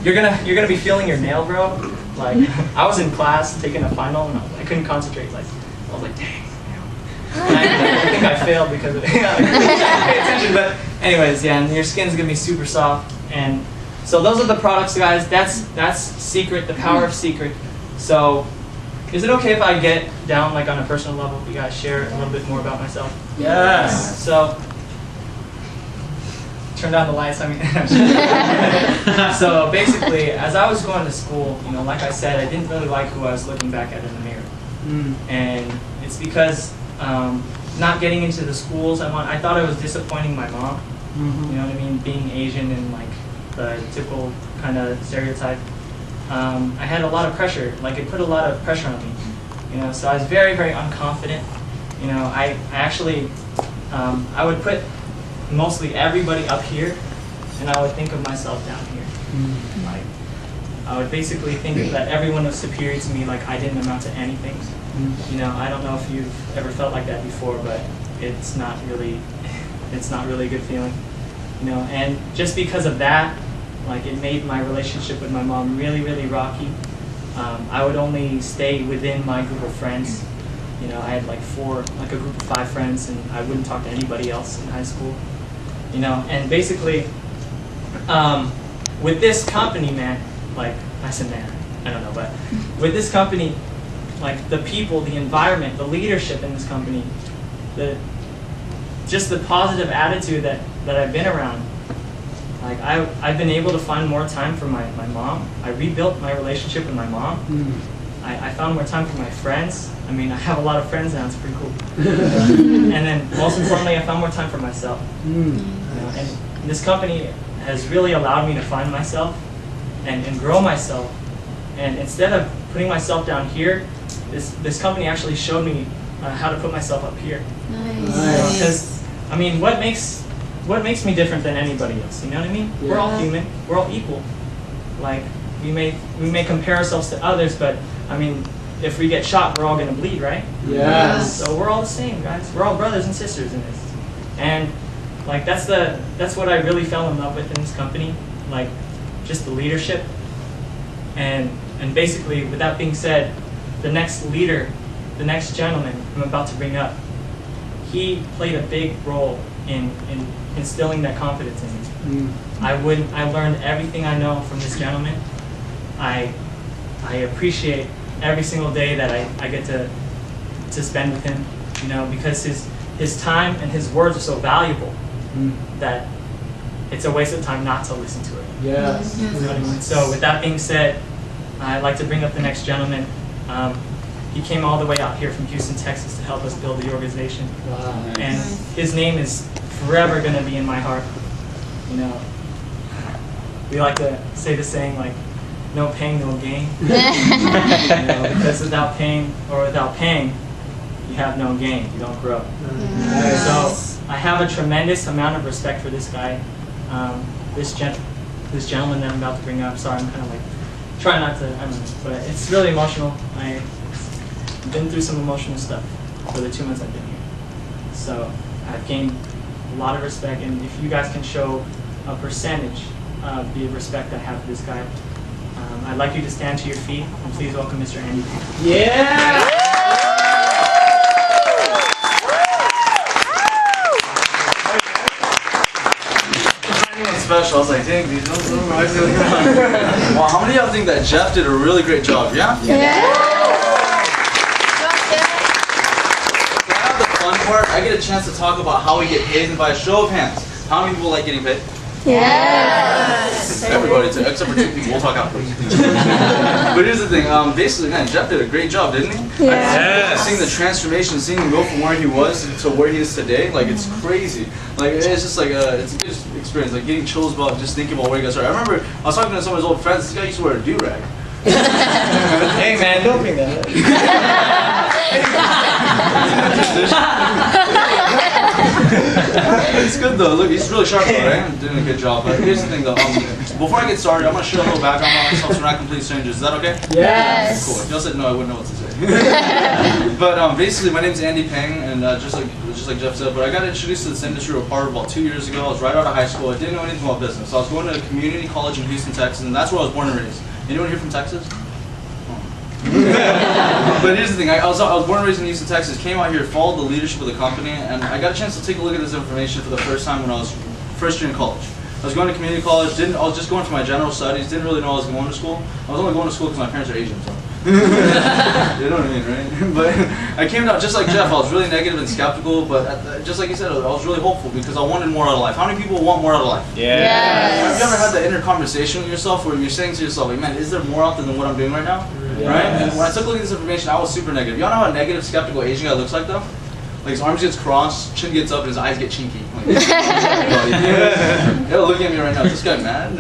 you're gonna be feeling your nail, bro. Like I was in class taking a final and I couldn't concentrate. Like I was like, dang. And I think I failed because of it. I couldn't pay attention. But anyways, yeah, and your skin's gonna be super soft. And so those are the products, guys. That's Seacret, the power of Seacret. So is it okay if I get down like on a personal level? If you guys share a little bit more about myself? Yes. So turn down the lights. I mean, so basically, as I was going to school, you know, like I said, I didn't really like who I was looking back at in the mirror, and it's because not getting into the schools I thought I was disappointing my mom. You know what I mean? Being Asian and like the typical kind of stereotype. I had a lot of pressure. Like it put a lot of pressure on me. You know, so I was very, very unconfident. You know, I actually I would put mostly everybody up here, and I would think of myself down here. Like, I would basically think that everyone was superior to me, like I didn't amount to anything. You know, I don't know if you've ever felt like that before, but it's not really a good feeling. You know, and just because of that, like it made my relationship with my mom really, really rocky. I would only stay within my group of friends. You know, I had like a group of 5 friends, and I wouldn't talk to anybody else in high school. You know, and basically, with this company, man, like, I said man, I don't know, but with this company, like the people, the environment, the leadership in this company, just the positive attitude that I've been around, like I've been able to find more time for my mom. I rebuilt my relationship with my mom. I found more time for my friends. I mean, I have a lot of friends now, it's pretty cool. And then most importantly, I found more time for myself. You know, and this company has really allowed me to find myself and grow myself. And instead of putting myself down here, this company actually showed me how to put myself up here. Nice. Because, I mean, what makes me different than anybody else? You know what I mean? Yeah. We're all human. We're all equal. Like, we may compare ourselves to others, but I mean, if we get shot, we're all gonna bleed, right? Yes. So we're all the same, guys. We're all brothers and sisters in this. And like that's what I really fell in love with in this company. Like just the leadership. And basically, with that being said, the next leader, the next gentleman I'm about to bring up, he played a big role in instilling that confidence in me. I learned everything I know from this gentleman. I appreciate every single day that I get to spend with him, you know, because his time and his words are so valuable that it's a waste of time not to listen to it. Yes. You know what I mean? So with that being said, I'd like to bring up the next gentleman. He came all the way out here from Houston, Texas to help us build the organization. Wow. And his name is forever going to be in my heart. You know, we like to say the saying like, no pain, no gain. You know, because without pain or without paying, you have no gain. You don't grow. So I have a tremendous amount of respect for this guy. This gentleman that I'm about to bring up. Sorry, I'm kind of like trying not to. I don't know, but it's really emotional. I've been through some emotional stuff for the 2 months I've been here. So I've gained a lot of respect, and if you guys can show a percentage of the respect I have for this guy. I'd like you to stand to your feet and please welcome Mr. Andy. Yeah! Special. I was like, dang, these don't know what I'm doing. Wow, how many of y'all think that Jeff did a really great job? Yeah? Yeah. So I have the fun part. I get a chance to talk about how we get paid, and by a show of hands, how many people like getting paid? Yes. Everybody, except for 2 people. We'll talk afterwards. But here's the thing. Basically, man, Jeff did a great job, didn't he? Yeah. Seeing the transformation, seeing him go from where he was to where he is today, like it's crazy. Like it's just like it's a good experience. Like getting chills about just thinking about where he got started. I remember I was talking to some of his old friends. This guy used to wear a do-rag. Hey man, don't bring that up. It's good though. Look, he's really sharp though, right? I'm doing a good job. But here's the thing though. Before I get started, I'm gonna share a little background on myself so we're not complete strangers. Is that okay? Yes. Cool. If y'all said no, I wouldn't know what to say. But basically, my name's Andy Peng, and just like Jeff said, but I got introduced to this industry of Harvard about 2 years ago. I was right out of high school. I didn't know anything about business. So I was going to a community college in Houston, Texas, and that's where I was born and raised. Anyone here from Texas? But here's the thing, I was born and raised in Houston, Texas, came out here, followed the leadership of the company, and I got a chance to take a look at this information for the first time when I was first year in college. I was going to community college, I was just going for my general studies, didn't really know I was going to school. I was only going to school because my parents are Asian, so. You know what I mean, right? But I came out just like Jeff, I was really negative and skeptical, but just like you said, I was really hopeful because I wanted more out of life. How many people want more out of life? Yes. Have you ever had that inner conversation with yourself where you're saying to yourself, like, man, is there more out there than what I'm doing right now? Yes. Right? And when I took a look at this information, I was super negative. Y'all know how a negative, skeptical Asian guy looks like though? Like his arms gets crossed, chin gets up, and his eyes get chinky. Like, yo, look at me right now. Is this guy mad?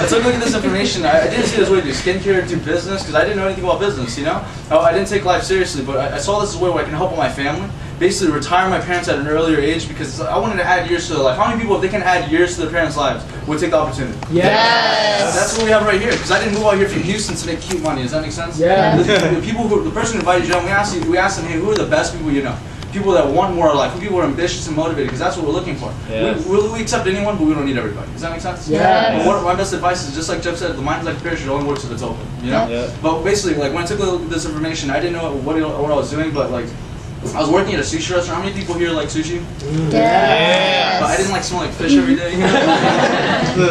I took a look at this information. I didn't see this way to do skincare, do business, because I didn't know anything about business, you know? I didn't take life seriously, but I saw this as a way where I can help my family. Basically retire my parents at an earlier age because I wanted to add years to their life. How many people, if they can add years to their parents' lives, would take the opportunity? Yes. That's what we have right here. Because I didn't move out here from Houston to make cute money. Does that make sense? Yeah. The person who invited you on, we asked them, hey, who are the best people you know? People that want more of life. People who are ambitious and motivated, because that's what we're looking for. Yes. We accept anyone, but we don't need everybody. Does that make sense? Yes. And my best advice is, just like Jeff said, the mind is like a parachute, it only works if it's open. You know? Yeah. But basically, like when I took a look at this information, I didn't know what I was doing, but like, I was working at a sushi restaurant. How many people here like sushi? Yes. But I didn't like smell like fish every day.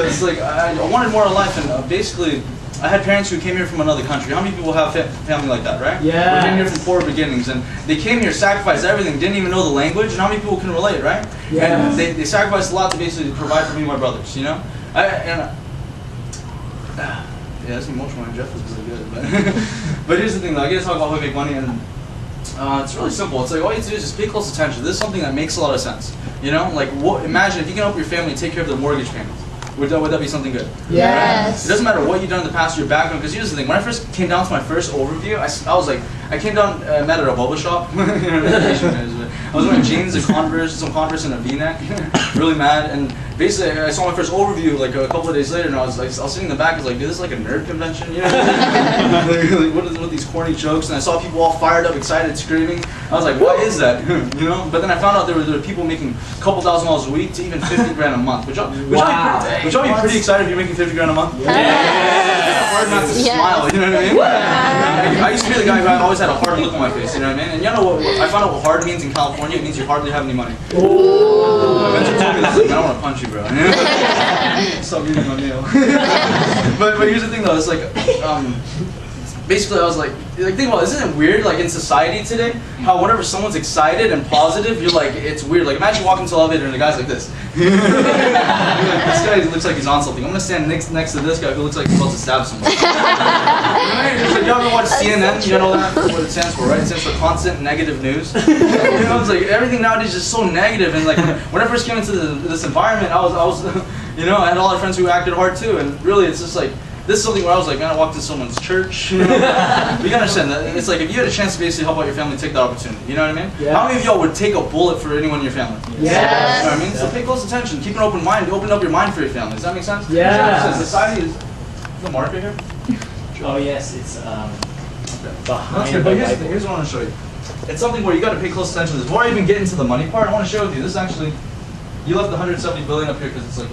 It's like I wanted more of life, and basically, I had parents who came here from another country. How many people have family like that, right? Yeah. We came here from poor beginnings, and they came here, sacrificed everything, didn't even know the language. And how many people can relate, right? Yeah. And they sacrificed a lot to basically provide for me and my brothers, you know. Yeah, that's emotional. And Jeff was really good, but here's the thing, though. I get to talk about how we make money, and it's really simple. It's like all you have to do is just pay close attention. This is something that makes a lot of sense. You know, like imagine if you can help your family take care of their mortgage payments. Would that be something good? Yes. It doesn't matter what you've done in the past, your background. Because here's the thing: when I first came down to my first overview, I was like, I came down, met at a boba shop. I was wearing jeans, some Converse, and a V-neck. Really mad, and basically I saw my first overview like a couple of days later, and I was sitting in the back. I was like, dude, this is like a nerd convention, you know? Like, what is with these corny jokes? And I saw people all fired up, excited, screaming. I was like, what is that? You know? But then I found out there were people making a couple $1,000s a week to even 50 grand a month. Would y'all be pretty excited if you're making 50 grand a month? Yes. Hard not to Yes. smile, you know what I mean? I used to be the guy who always had a hard look on my face, you know what I mean? And you know what I found out what hard means in California? It means you hardly have any money. My mentor told me this, like, I don't want to punch you, bro. Stop eating my meal. but here's the thing though, it's like, basically I was like, think about it, isn't it weird, like in society today, how whenever someone's excited and positive, you're like, it's weird. Like imagine walking into the elevator and the guy's like this. You're like, this guy looks like he's on something. I'm gonna stand next to this guy who looks like he's about to stab someone. Y'all ever watch CNN? You know what it stands for, right? It stands for constant negative news. You know, it's like everything nowadays is just so negative, and like when I first came into this environment, I was you know, I had a lot of friends who acted hard too, and really it's just like, this is something where I was like, man, I walked into someone's church. You know? You gotta understand that it's like if you had a chance to basically help out your family, take that opportunity. You know what I mean? Yeah. How many of y'all would take a bullet for anyone in your family? Yes. You know what I mean? So pay close attention. Keep an open mind. Open up your mind for your family. Does that make sense? Yeah. Society is the marker here. Oh yes, it's Okay. behind That's the good, but white here's what I want to show you. It's something where you got to pay close attention to this. Before I even get into the money part, I want to share with you. This is actually, you left the 170 billion up here because it's like.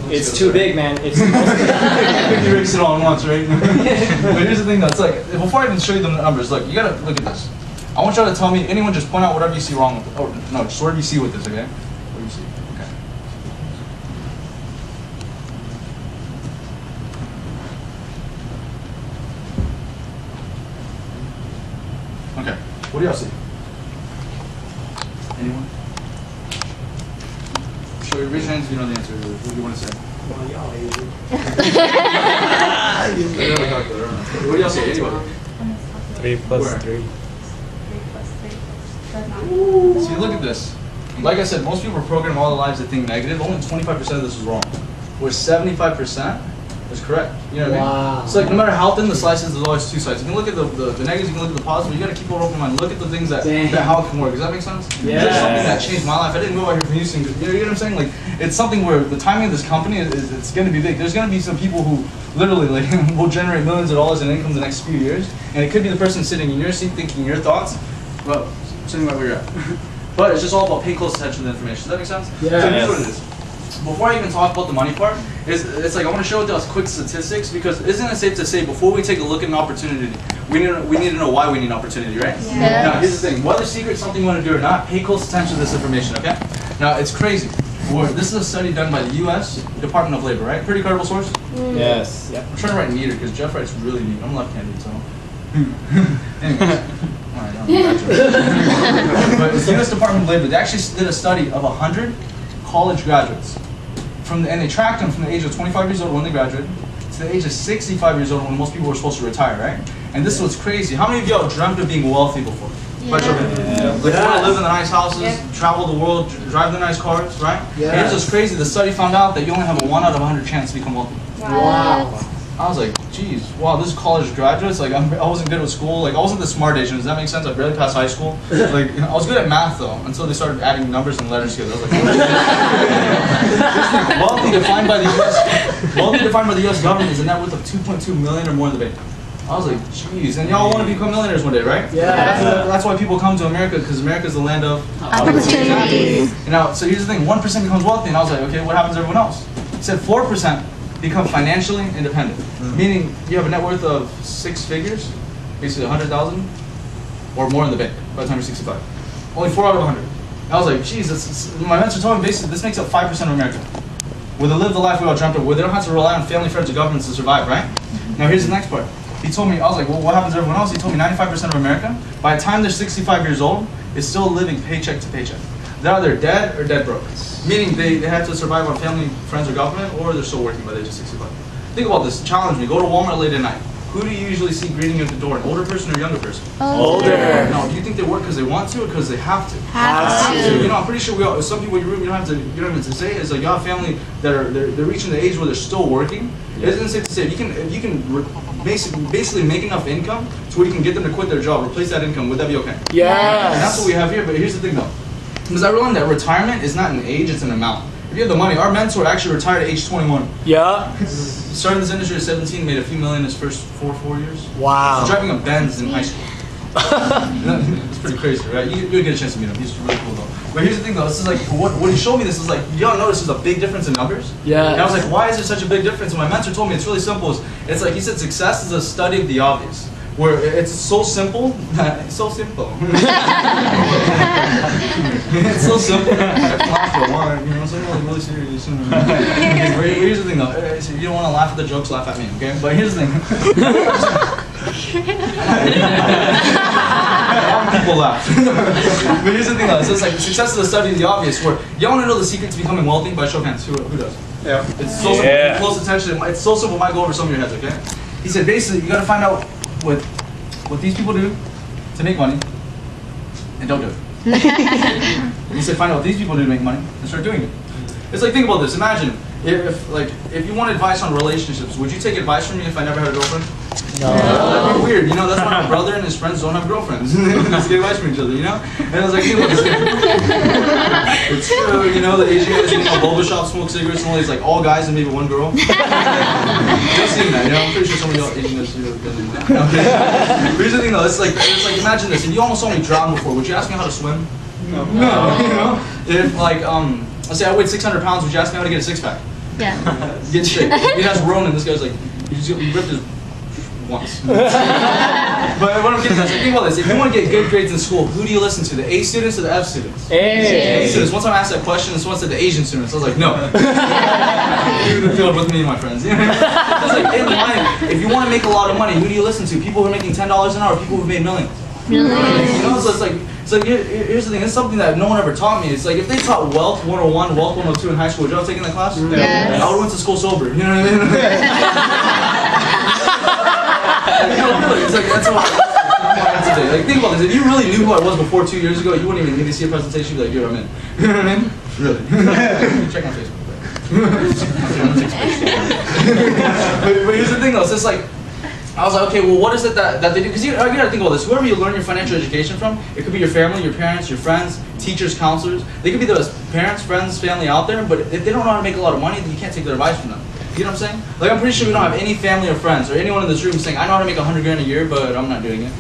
It's too big, man. It's 50 rigs it all at once, right? But here's the thing though, it's like, before I even show you the numbers, look, you gotta look at this. I want y'all to tell me, anyone just point out whatever you see wrong with it. Oh, no, just whatever you see with this, okay? What do you see? Okay. Okay, what do y'all see? Anyone? Sure, raise your hands if you know the answer. What do you want to say? What do y'all say? Anybody? 3 plus Where? 3. See, look at this. Like I said, most people are programmed all their lives to think negative. Only 25% of this is wrong. Where 75% is correct. You know what I Wow. mean? So like no matter how thin the slice is, there's always two sides. You can look at the negatives, you can look at the positives. You gotta keep an open mind. Look at the things that how it can work. Does that make sense? Yes. There's something that changed my life. I didn't move out here from Houston. You know what I'm saying? Like it's something where the timing of this company is it's gonna be big. There's gonna be some people who literally like will generate millions of dollars in income the next few years, and it could be the person sitting in your seat thinking your thoughts, but sitting right where you're at. But it's just all about paying close attention to the information. Does that make sense? Yeah. So here's what it is. Before I even talk about the money part, it's like I want to show you those quick statistics because isn't it safe to say before we take a look at an opportunity, we need to know why we need an opportunity, right? Yeah. Now here's the thing: whether Seacret's something you want to do or not, pay close attention to this information, okay? Now it's crazy. This is a study done by the U.S. Department of Labor, right? Pretty credible source. Yes. Yep. I'm trying to write neater because Jeff writes really neat. I'm left-handed, so. Anyways. Alright, but the U.S. Department of Labor, they actually did a study of 100 college graduates. And they tracked them from the age of 25 years old when they graduated to the age of 65 years old when most people were supposed to retire, right? And this is what's crazy. How many of y'all dreamt of being wealthy before? Yeah. Like, you want to live in the nice houses, travel the world, drive the nice cars, right? Yeah. And it's just crazy. The study found out that you only have a 1 out of 100 chance to become wealthy. Wow. I was like, geez, wow, this is college graduates. Like, I wasn't good at school. Like, I wasn't the smart Asian. Does that make sense? I barely passed high school. Like, I was good at math though, until they started adding numbers and letters together. I was like, wealthy defined by the U.S. government is a net worth of 2.2 million or more in the bank. I was like, geez, and y'all want to become millionaires one day, right? Yeah. That's why people come to America because America is the land of Opportunities. You know, so here's the thing: 1% becomes wealthy, and I was like, okay, what happens to everyone else? He said 4% become financially independent, meaning you have a net worth of 6 figures, basically 100,000 or more in the bank by the time you're 65. Only 4 out of 100. I was like, geez, my mentor told me basically this makes up 5% of America, where they live the life we all dreamt of, where they don't have to rely on family, friends, or governments to survive, right? Now here's the next part. He told me, I was like, well, what happens to everyone else? He told me 95% of America, by the time they're 65 years old, is still living paycheck to paycheck. They're either dead or dead broke. Meaning they have to survive on family, friends, or government, or they're still working by the age of 65. Think about this, challenge me. Go to Walmart late at night. Who do you usually see greeting you at the door? An older person or a younger person? Older. No, do you think they work because they want to or because they have to? Have So, to. you know, I'm pretty sure we all, some people you don't have to, you don't even have to say it. It's like you have family that are they're reaching the age where they're still working. It isn't safe to say if you can basically make enough income to where you can get them to quit their job, replace that income. Would that be okay? And that's what we have here. But here's the thing though, because I realized that retirement is not an age; it's an amount. If you have the money, our mentor actually retired at age 21. Yeah. He started in this industry at 17, made a few million his first four years. Wow. He's driving a Benz in high school. It's pretty crazy, right? You'll get a chance to meet him. He's really cool though. But here's the thing though, this is like, what he showed me this is like, y'all notice there's a big difference in numbers? Yeah. And I was like, why is there such a big difference? And my mentor told me it's really simple. It's like, he said success is a study of the obvious. Where it's so simple, it's so simple. It's so simple. Laugh for a while, you know what I'm saying? Like really serious. Here's the thing though, if you don't want to laugh at the jokes, laugh at me, okay? But here's the thing. People laugh. But here's the thing though, so it's like success is a study of the obvious where y'all want to know the secret to becoming wealthy? By show of hands, who does? Yeah. It's so simple, close attention, it's so simple, it might go over some of your heads, okay? He said basically you gotta find out what these people do to make money and don't do it. He said find out what these people do to make money and start doing it. It's like, think about this, imagine if you want advice on relationships, would you take advice from me if I never had a girlfriend? No. That'd be weird, you know, that's why my brother and his friends don't have girlfriends. They just get advice from each other, you know? And I was like, hey, look, it's true, you know, the Asian guys in a boba shop smoke cigarettes and all these, like, all guys and maybe one girl. Just seen that, you know, I'm pretty sure some of y'all Asian guys have been in that. Okay. But here's the thing though, it's like, imagine this, if you almost saw me drown before, would you ask me how to swim? No, you know? If, like, let's say I weighed 600 pounds, would you ask me how to get a six-pack? Yeah. Get straight. He asked Ronan, this guy's like, he ripped his once. But what I'm getting at is, think about this, if you want to get good grades in school, who do you listen to, the A students or the F students? A students. One time I asked that question and someone said the Asian students. I was like, no. You're in the field with me and my friends. It's like, in life, if you want to make a lot of money, who do you listen to? People who are making $10 an hour, people who've made millions. You know, so it's like here's the thing, it's something that no one ever taught me. It's like if they taught Wealth 101, Wealth 102 in high school, would y'all have taken that class? Yes. I would have went to school sober, you know what I mean? No, really, it's like, that's how today. Like, think about this, if you really knew who I was before 2 years ago, you wouldn't even need to see a presentation, you'd be like, yo, I'm in. You know what I mean? Really. Check my Facebook. But here's the thing though, so it's like, I was like, okay, well, what is it that they do? Because you gotta think about this. Whoever you learn your financial education from, it could be your family, your parents, your friends, teachers, counselors. They could be the parents, friends, family out there, but if they don't know how to make a lot of money, then you can't take their advice from them. You know what I'm saying? Like, I'm pretty sure we don't have any family or friends or anyone in this room saying, I know how to make 100 grand a year, but I'm not doing it.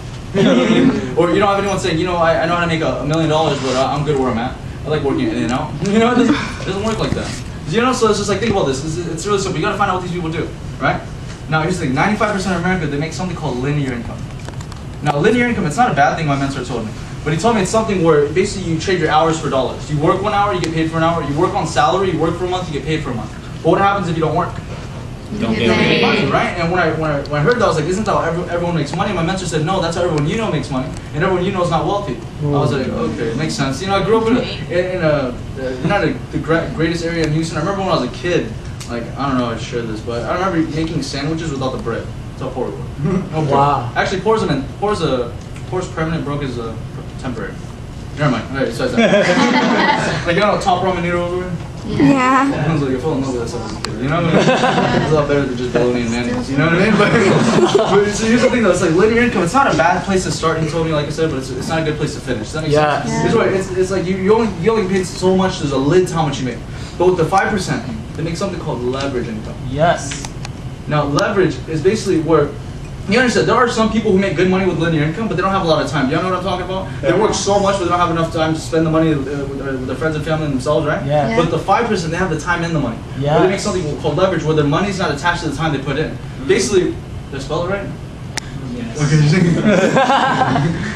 Or you don't have anyone saying, you know, I know how to make $1 million, but I'm good where I'm at. I like working in and out. You know, it doesn't work like that. You know, so it's just like, think about this. It's really simple. You gotta find out what these people do, right? Now, here's the thing. 95% of America, they make something called linear income. Now, linear income, it's not a bad thing, my mentor told me. But he told me it's something where basically you trade your hours for dollars. You work 1 hour, you get paid for an hour. You work on salary, you work for a month, you get paid for a month. But what happens if you don't work? You don't get Make paid. money, right? And when I heard that, I was like, isn't that how everyone makes money? My mentor said, no, that's how everyone you know makes money, and everyone you know is not wealthy. I was like, okay, it makes sense. You know, I grew up in not the greatest area in Houston. I remember when I was a kid, like, I don't know how to share this, but I remember making sandwiches without the bread. That's how poor we were. No bread. Wow. Actually, poor's permanent, broke is temporary. Never mind. Alright, besides that. Like, you know, top ramen noodle over here? Yeah. I was like, I fell in love with that stuff as a kid, you know what I mean? It's a lot better than just bologna and mayonnaise, you know what I mean? But so here's the thing though, it's like linear income, it's not a bad place to start, he told me, like I said, but it's not a good place to finish. Does that make sense? It's right, it's like you only get paid so much, there's a lid to how much you make. But with the 5%, they make something called leverage income. Yes. Now leverage is basically where, you understand, there are some people who make good money with linear income, but they don't have a lot of time. Do you know what I'm talking about? They work so much, but they don't have enough time to spend the money with their friends and family and themselves, right? Yeah. But the 5%, they have the time and the money. Yeah. Where they make something called leverage, where their money's not attached to the time they put in. Basically, did I spell it right? Yes.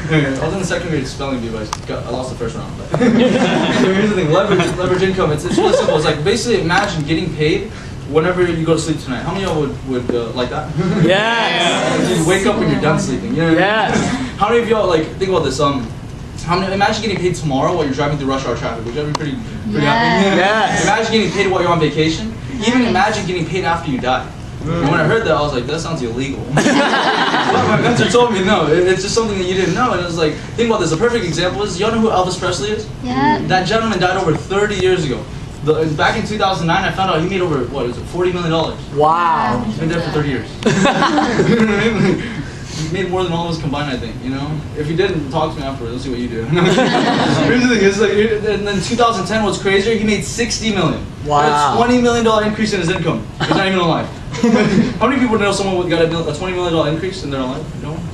Okay. I was in the second grade spelling bee, but I lost the first round. But. So here's the thing, leverage income, it's really simple. It's like, basically imagine getting paid whenever you go to sleep tonight. How many of y'all would like that? Yes. You wake up when you're done sleeping. You know what I mean? Yes. How many of y'all, like, think about this, imagine getting paid tomorrow while you're driving through rush hour traffic. Would you ever be pretty happy? Yes. Imagine getting paid while you're on vacation. Even imagine getting paid after you die. And when I heard that, I was like, that sounds illegal. But my mentor told me, no, it's just something that you didn't know. And it was like, think about this, a perfect example is, y'all know who Elvis Presley is? Yeah. That gentleman died over 30 years ago. Back in 2009, I found out he made over, what is it, $40 million. Wow. He's been dead for 30 years. He made more than all of us combined, I think, you know? If you didn't, talk to me afterwards, let's see what you do. Here's the thing, it's like, and then 2010, what's crazier, he made $60 million. Wow. That's $20 million increase in his income. He's not even alive. How many people know someone who got a $20 million increase in their life? No one?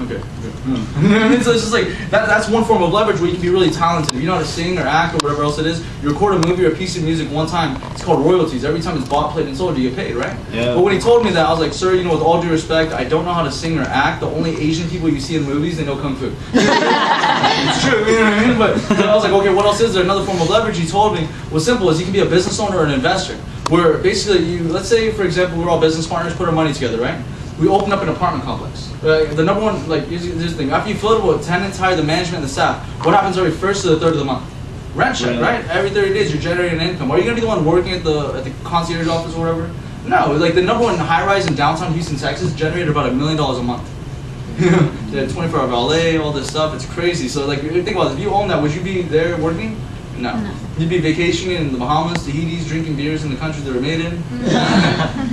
Okay, good. So it's just like, that's one form of leverage where you can be really talented. If you know how to sing or act or whatever else it is, you record a movie or a piece of music one time, it's called royalties. Every time it's bought, played, and sold, you get paid, right? Yeah. But when he told me that, I was like, sir, you know, with all due respect, I don't know how to sing or act. The only Asian people you see in movies, they know Kung Fu. It's true, you know what I mean? But I was like, okay, what else is there? Another form of leverage he told me was simple, is you can be a business owner or an investor. Where basically let's say, for example, we're all business partners, put our money together, right? We open up an apartment complex. The number one, like, here's the thing. After you fill it with tenants, hire the management and the staff, what happens every first to the third of the month? Rent check, right? Every 30 days, you're generating an income. Are you gonna be the one working at the concierge office or whatever? No, like the number one high-rise in downtown Houston, Texas, generated about $1 million a month. They had 24-hour valet, all this stuff. It's crazy. So like, think about it. If you own that, would you be there working? No. You'd be vacationing in the Bahamas, Tahiti's, drinking beers in the country they were made in.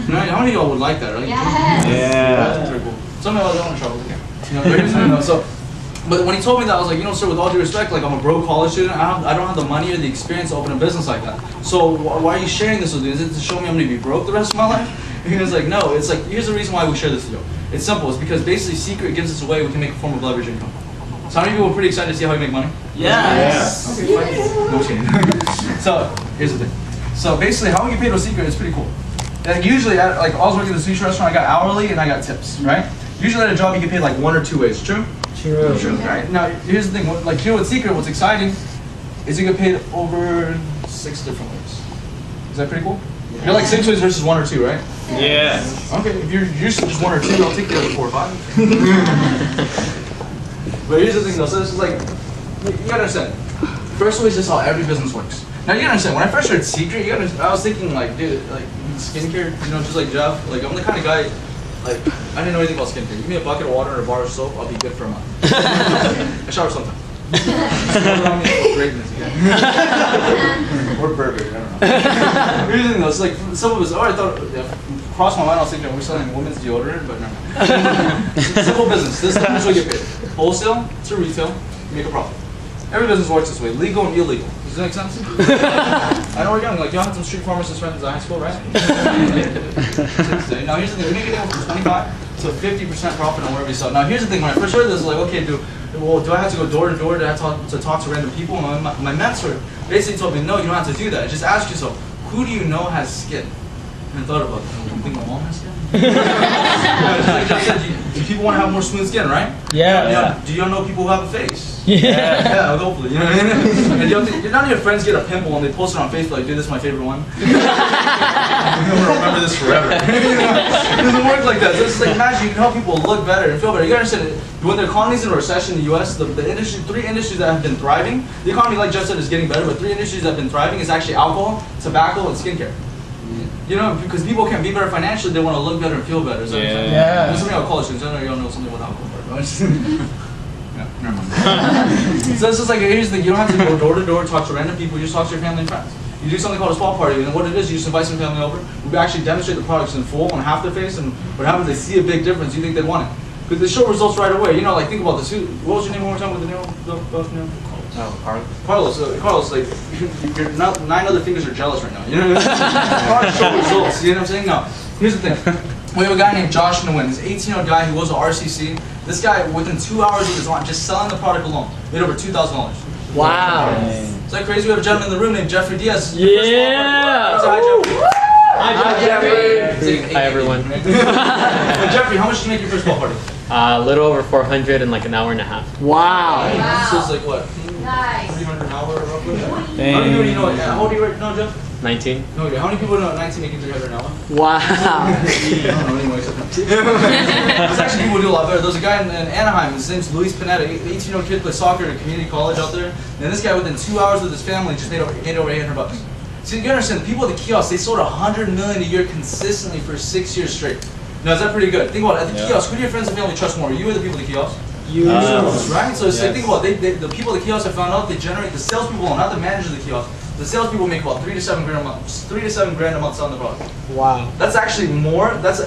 Right? How many of y'all would like that, right? Yes. Yeah. That's pretty cool. Some of y'all don't want to travel. You know, but here's the thing, though. So, but when he told me that, I was like, you know, sir, with all due respect, like, I'm a broke college student. I don't have the money or the experience to open a business like that. So why are you sharing this with me? Is it to show me I'm going to be broke the rest of my life? And he was like, no. It's like, here's the reason why we share this with you. It's simple. It's because basically Seacret gives us a way we can make a form of leverage income. So how many people are pretty excited to see how you make money? Yes. Okay, fine. No change. So here's the thing. So basically, how we get paid with Seacret is pretty cool. And usually, like, I was working at the sushi restaurant, I got hourly and I got tips, right? Usually at a job, you get paid like 1 or 2 ways. True? True. True. Right. Now here's the thing. Like here with Seacret, what's exciting is you get paid over 6 different ways. Is that pretty cool? Yeah. You're like 6 ways versus 1 or 2, right? Yeah. Okay. If you're used to just 1 or 2, I'll take the other 4 or 5. But here's the thing though, so this is like, you gotta understand, first way is just how every business works. Now you gotta understand, when I first heard Seacret, I was thinking like, dude, like skincare, you know, just like Jeff, like I'm the kind of guy, like, I didn't know anything about skincare. Give me a bucket of water and a bar of soap, I'll be good for a month. I shower sometimes. Greatness again. Or Burberry, I don't know. Here's the thing though, it's like some of us, I thought, crossed my mind, I was thinking we're selling women's deodorant, but no. Simple business, this is how much we get paid. Wholesale to retail, you make a profit. Every business works this way, legal and illegal. Does that make sense? I know we're young, like y'all had some street pharmacist friends in high school, right? Now here's the thing, we make it anywhere from 25 to 50% profit on wherever you sell. Now here's the thing, when I first heard this, I was like, okay, do I have to go door to door? Do I have to talk to random people? And my mentor basically told me, no, you don't have to do that. Just ask yourself, who do you know has skin? And I thought about that. Do you think my mom has skin? Like Jeff said, do people want to have more smooth skin, right? Yeah. Do you know people who have a face? Yeah. Yeah, hopefully. You know what I mean? And none of your friends get a pimple and they post it on Facebook like, dude, this is my favorite one. I'm gonna remember this forever. It doesn't work like that. So it's like, imagine you can help people look better and feel better. You gotta understand, when the economy's in a recession in the US, the industry, 3 industries that have been thriving, the economy, like Jeff said, is getting better, but 3 industries that have been thriving is actually alcohol, tobacco, and skincare. You know, because people can be better financially, they want to look better and feel better. So there's something about college students. I know you don't know something about alcohol. Yeah, never mind. So it's just like, here's the thing, you don't have to go door to door, talk to random people, you just talk to your family and friends. You do something called a swap party, and what it is, you just invite some family over, we actually demonstrate the products in full on half their face, and what happens, they see a big difference, you think they want it. Because they show results right away. You know, like, think about this. What was your name one more time with the name? Carlos. Carlos, like, you're not, 9 other fingers are jealous right now. You know what I mean? Products show results, you know what I'm saying? Now, here's the thing. We have a guy named Josh Nguyen. He's an 18-year-old guy who goes to RCC. This guy, within 2 hours of his launch, just selling the product alone, made over $2,000. Wow. Is that crazy? We have a gentleman in the room named Jeffrey Diaz. Yeah. Hi, Jeffrey. Hi, Jeffrey. Hi, everyone. Jeffrey, how much did you make your first ball party? A little over 400 in like an hour and a half. Wow. So it's like what? Nice. 300 an hour roughly? How many people do you know? How old are you right now, Jeff? 19. No, okay. How many people know at 19 making 300 an hour? Wow. I don't know anyway, except there's actually people who do a lot better. There's a guy in Anaheim, his name's Luis Pineda, 18-year-old kid, plays soccer at a community college out there. And this guy, within 2 hours with his family, just made over $800. So you understand, the people at the kiosk, they sold $100 million a year consistently for 6 years straight. Now, is that pretty good? Think about it, at the kiosk, who do your friends and family trust more? You or the people at the kiosk? You. Right? So it's like, think about it, the people at the kiosk have found out they generate, the salespeople, not the manager of the kiosk, the salespeople make about $3 to $7 grand a month. 3 to $7 grand a month selling the product. Wow. That's actually more. That's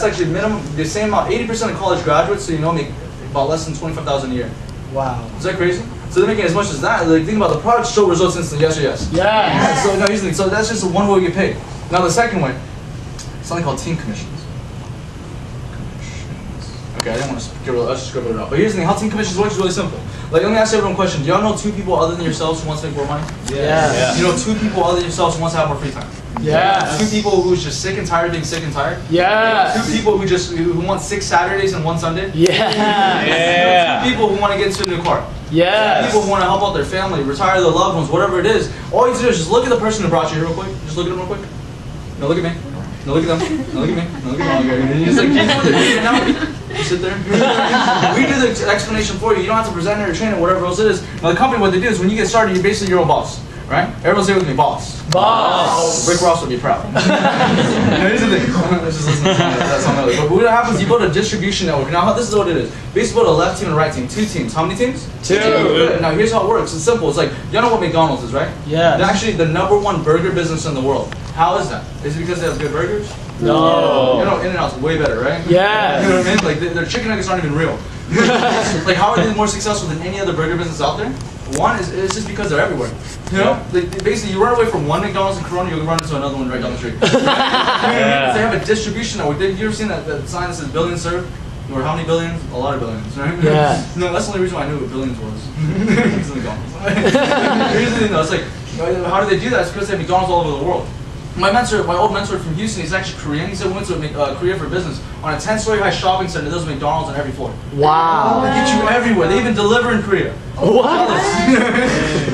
actually minimum. The same amount. 80% of college graduates, so you know, make about less than $25,000 a year. Wow. Is that crazy? So they're making as much as that. Like, think about the products show results instantly. Yes or yes? Yes. So no, here's the thing. So that's just one way we get paid. Now the second way, something called team commissions. Okay, I didn't want to scribble it. Let's just scribble it out. But here's the thing. How team commissions work is really simple. Like, let me ask everyone a question. Do y'all know 2 people other than yourselves who wants to make more money? Yes. You know 2 people other than yourselves who wants to have more free time? Yes. 2 people who's just sick and tired of being sick and tired? Yes. 2 people who want 6 Saturdays and 1 Sunday? Yes. Yeah. 2 people who want to get into a new car? Yes. People who want to help out their family, retire their loved ones, whatever it is. All you have to do is just look at the person who brought you here real quick. Just look at them real quick. No, look at me. No, look at them. No, look at me. No, look at me. And you're just like, can you do what they're doing now? You sit there. We do the explanation for you. You don't have to present it or train it, whatever else it is. Now, the company, what they do is when you get started, you're basically your own boss. Right? Everyone say with me, boss. Boss. Rick Ross would be proud. Now, here's the thing. Let's just listen to that song. But what happens, you build a distribution network. Now, this is what it is. Basically, build a left team and a right team. 2 teams. How many teams? 2. Good. Now, here's how it works. It's simple. It's like, you know what McDonald's is, right? Yes. They're actually the #1 burger business in the world. How is that? Is it because they have good burgers? No. You know, In-N-Out's way better, right? Yes. You know what I mean? Like, their chicken nuggets aren't even real. Like, how are they more successful than any other burger business out there? One is it's just because they're everywhere. You know, like, basically you run away from one McDonald's in Corona, you'll run into another one right down the street. They have a distribution network. You ever seen that sign that says billions served? Or how many billions? A lot of billions, right? Yeah. No, that's the only reason why I knew what billions was. Because of McDonald's. Here's the thing though, it's like, how do they do that? It's because they have McDonald's all over the world. My old mentor from Houston, he's actually Korean. He said we went to Korea for business. On a 10-story high shopping center, there's McDonald's on every floor. Wow. They get you everywhere. They even deliver in Korea. What?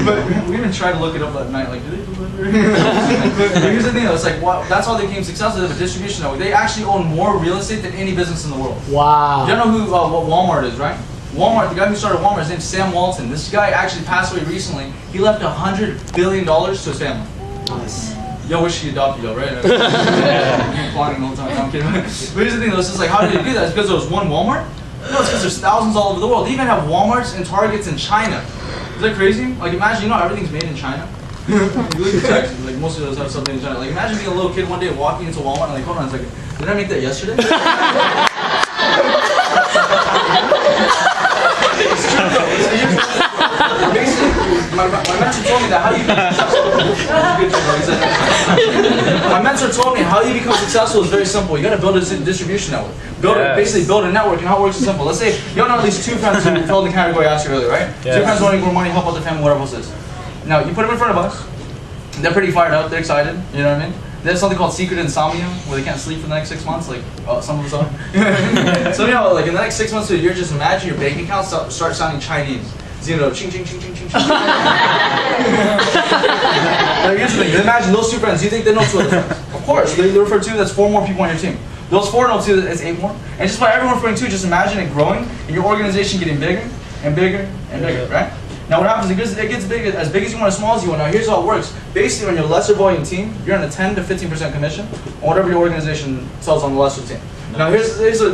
But we even tried to look it up at night, like, do they deliver? But here's the thing though, it's like, wow, that's how they became successful. They have a distribution network. They actually own more real estate than any business in the world. Wow. You don't know who what Walmart is, right? Walmart, the guy who started Walmart, his name's Sam Walton. This guy actually passed away recently. He left $100 billion to his family. Nice. Yo, wish he adopted you, right? Planning the whole time. No, I'm kidding. But here's the thing, though. It's just like, how did he do that? It's because there was one Walmart. No, it's because there's thousands all over the world. They even have Walmarts and Targets in China. Is that crazy? Like imagine, you know, everything's made in China. You look at Texas, like most of those have something in China. Like imagine being a little kid one day walking into Walmart and like, hold on a second, did I make that yesterday? It's true though. Basically, my mentor told me that how you my mentor told me how you become successful is very simple. You gotta build a distribution network. Basically build a network, and how it works is simple. Let's say you know at least 2 friends who filled the category I asked you earlier, right? Yes. 2 friends wanting more money, help out their family, whatever else it is. Now you put them in front of us. They're pretty fired up. They're excited. You know what I mean? There's something called secret insomnia, where they can't sleep for the next 6 months. Like some of us are. So you know, like in the next 6 months to a year, just imagine your bank account start sounding Chinese. So, you know, ching ching ching ching ching ching. Now here's the thing. Imagine those 2 friends. You think they know 2 other friends? Of course. They refer to that's 4 more people on your team. Those 4 know 2. That's 8 more. And just by everyone referring to, just imagine it growing and your organization getting bigger and bigger and bigger, right? Now what happens, it gets big as you want, as small as you want. Now here's how it works. Basically on your lesser volume team, you're on a 10 to 15% commission on whatever your organization sells on the lesser team. Now here's a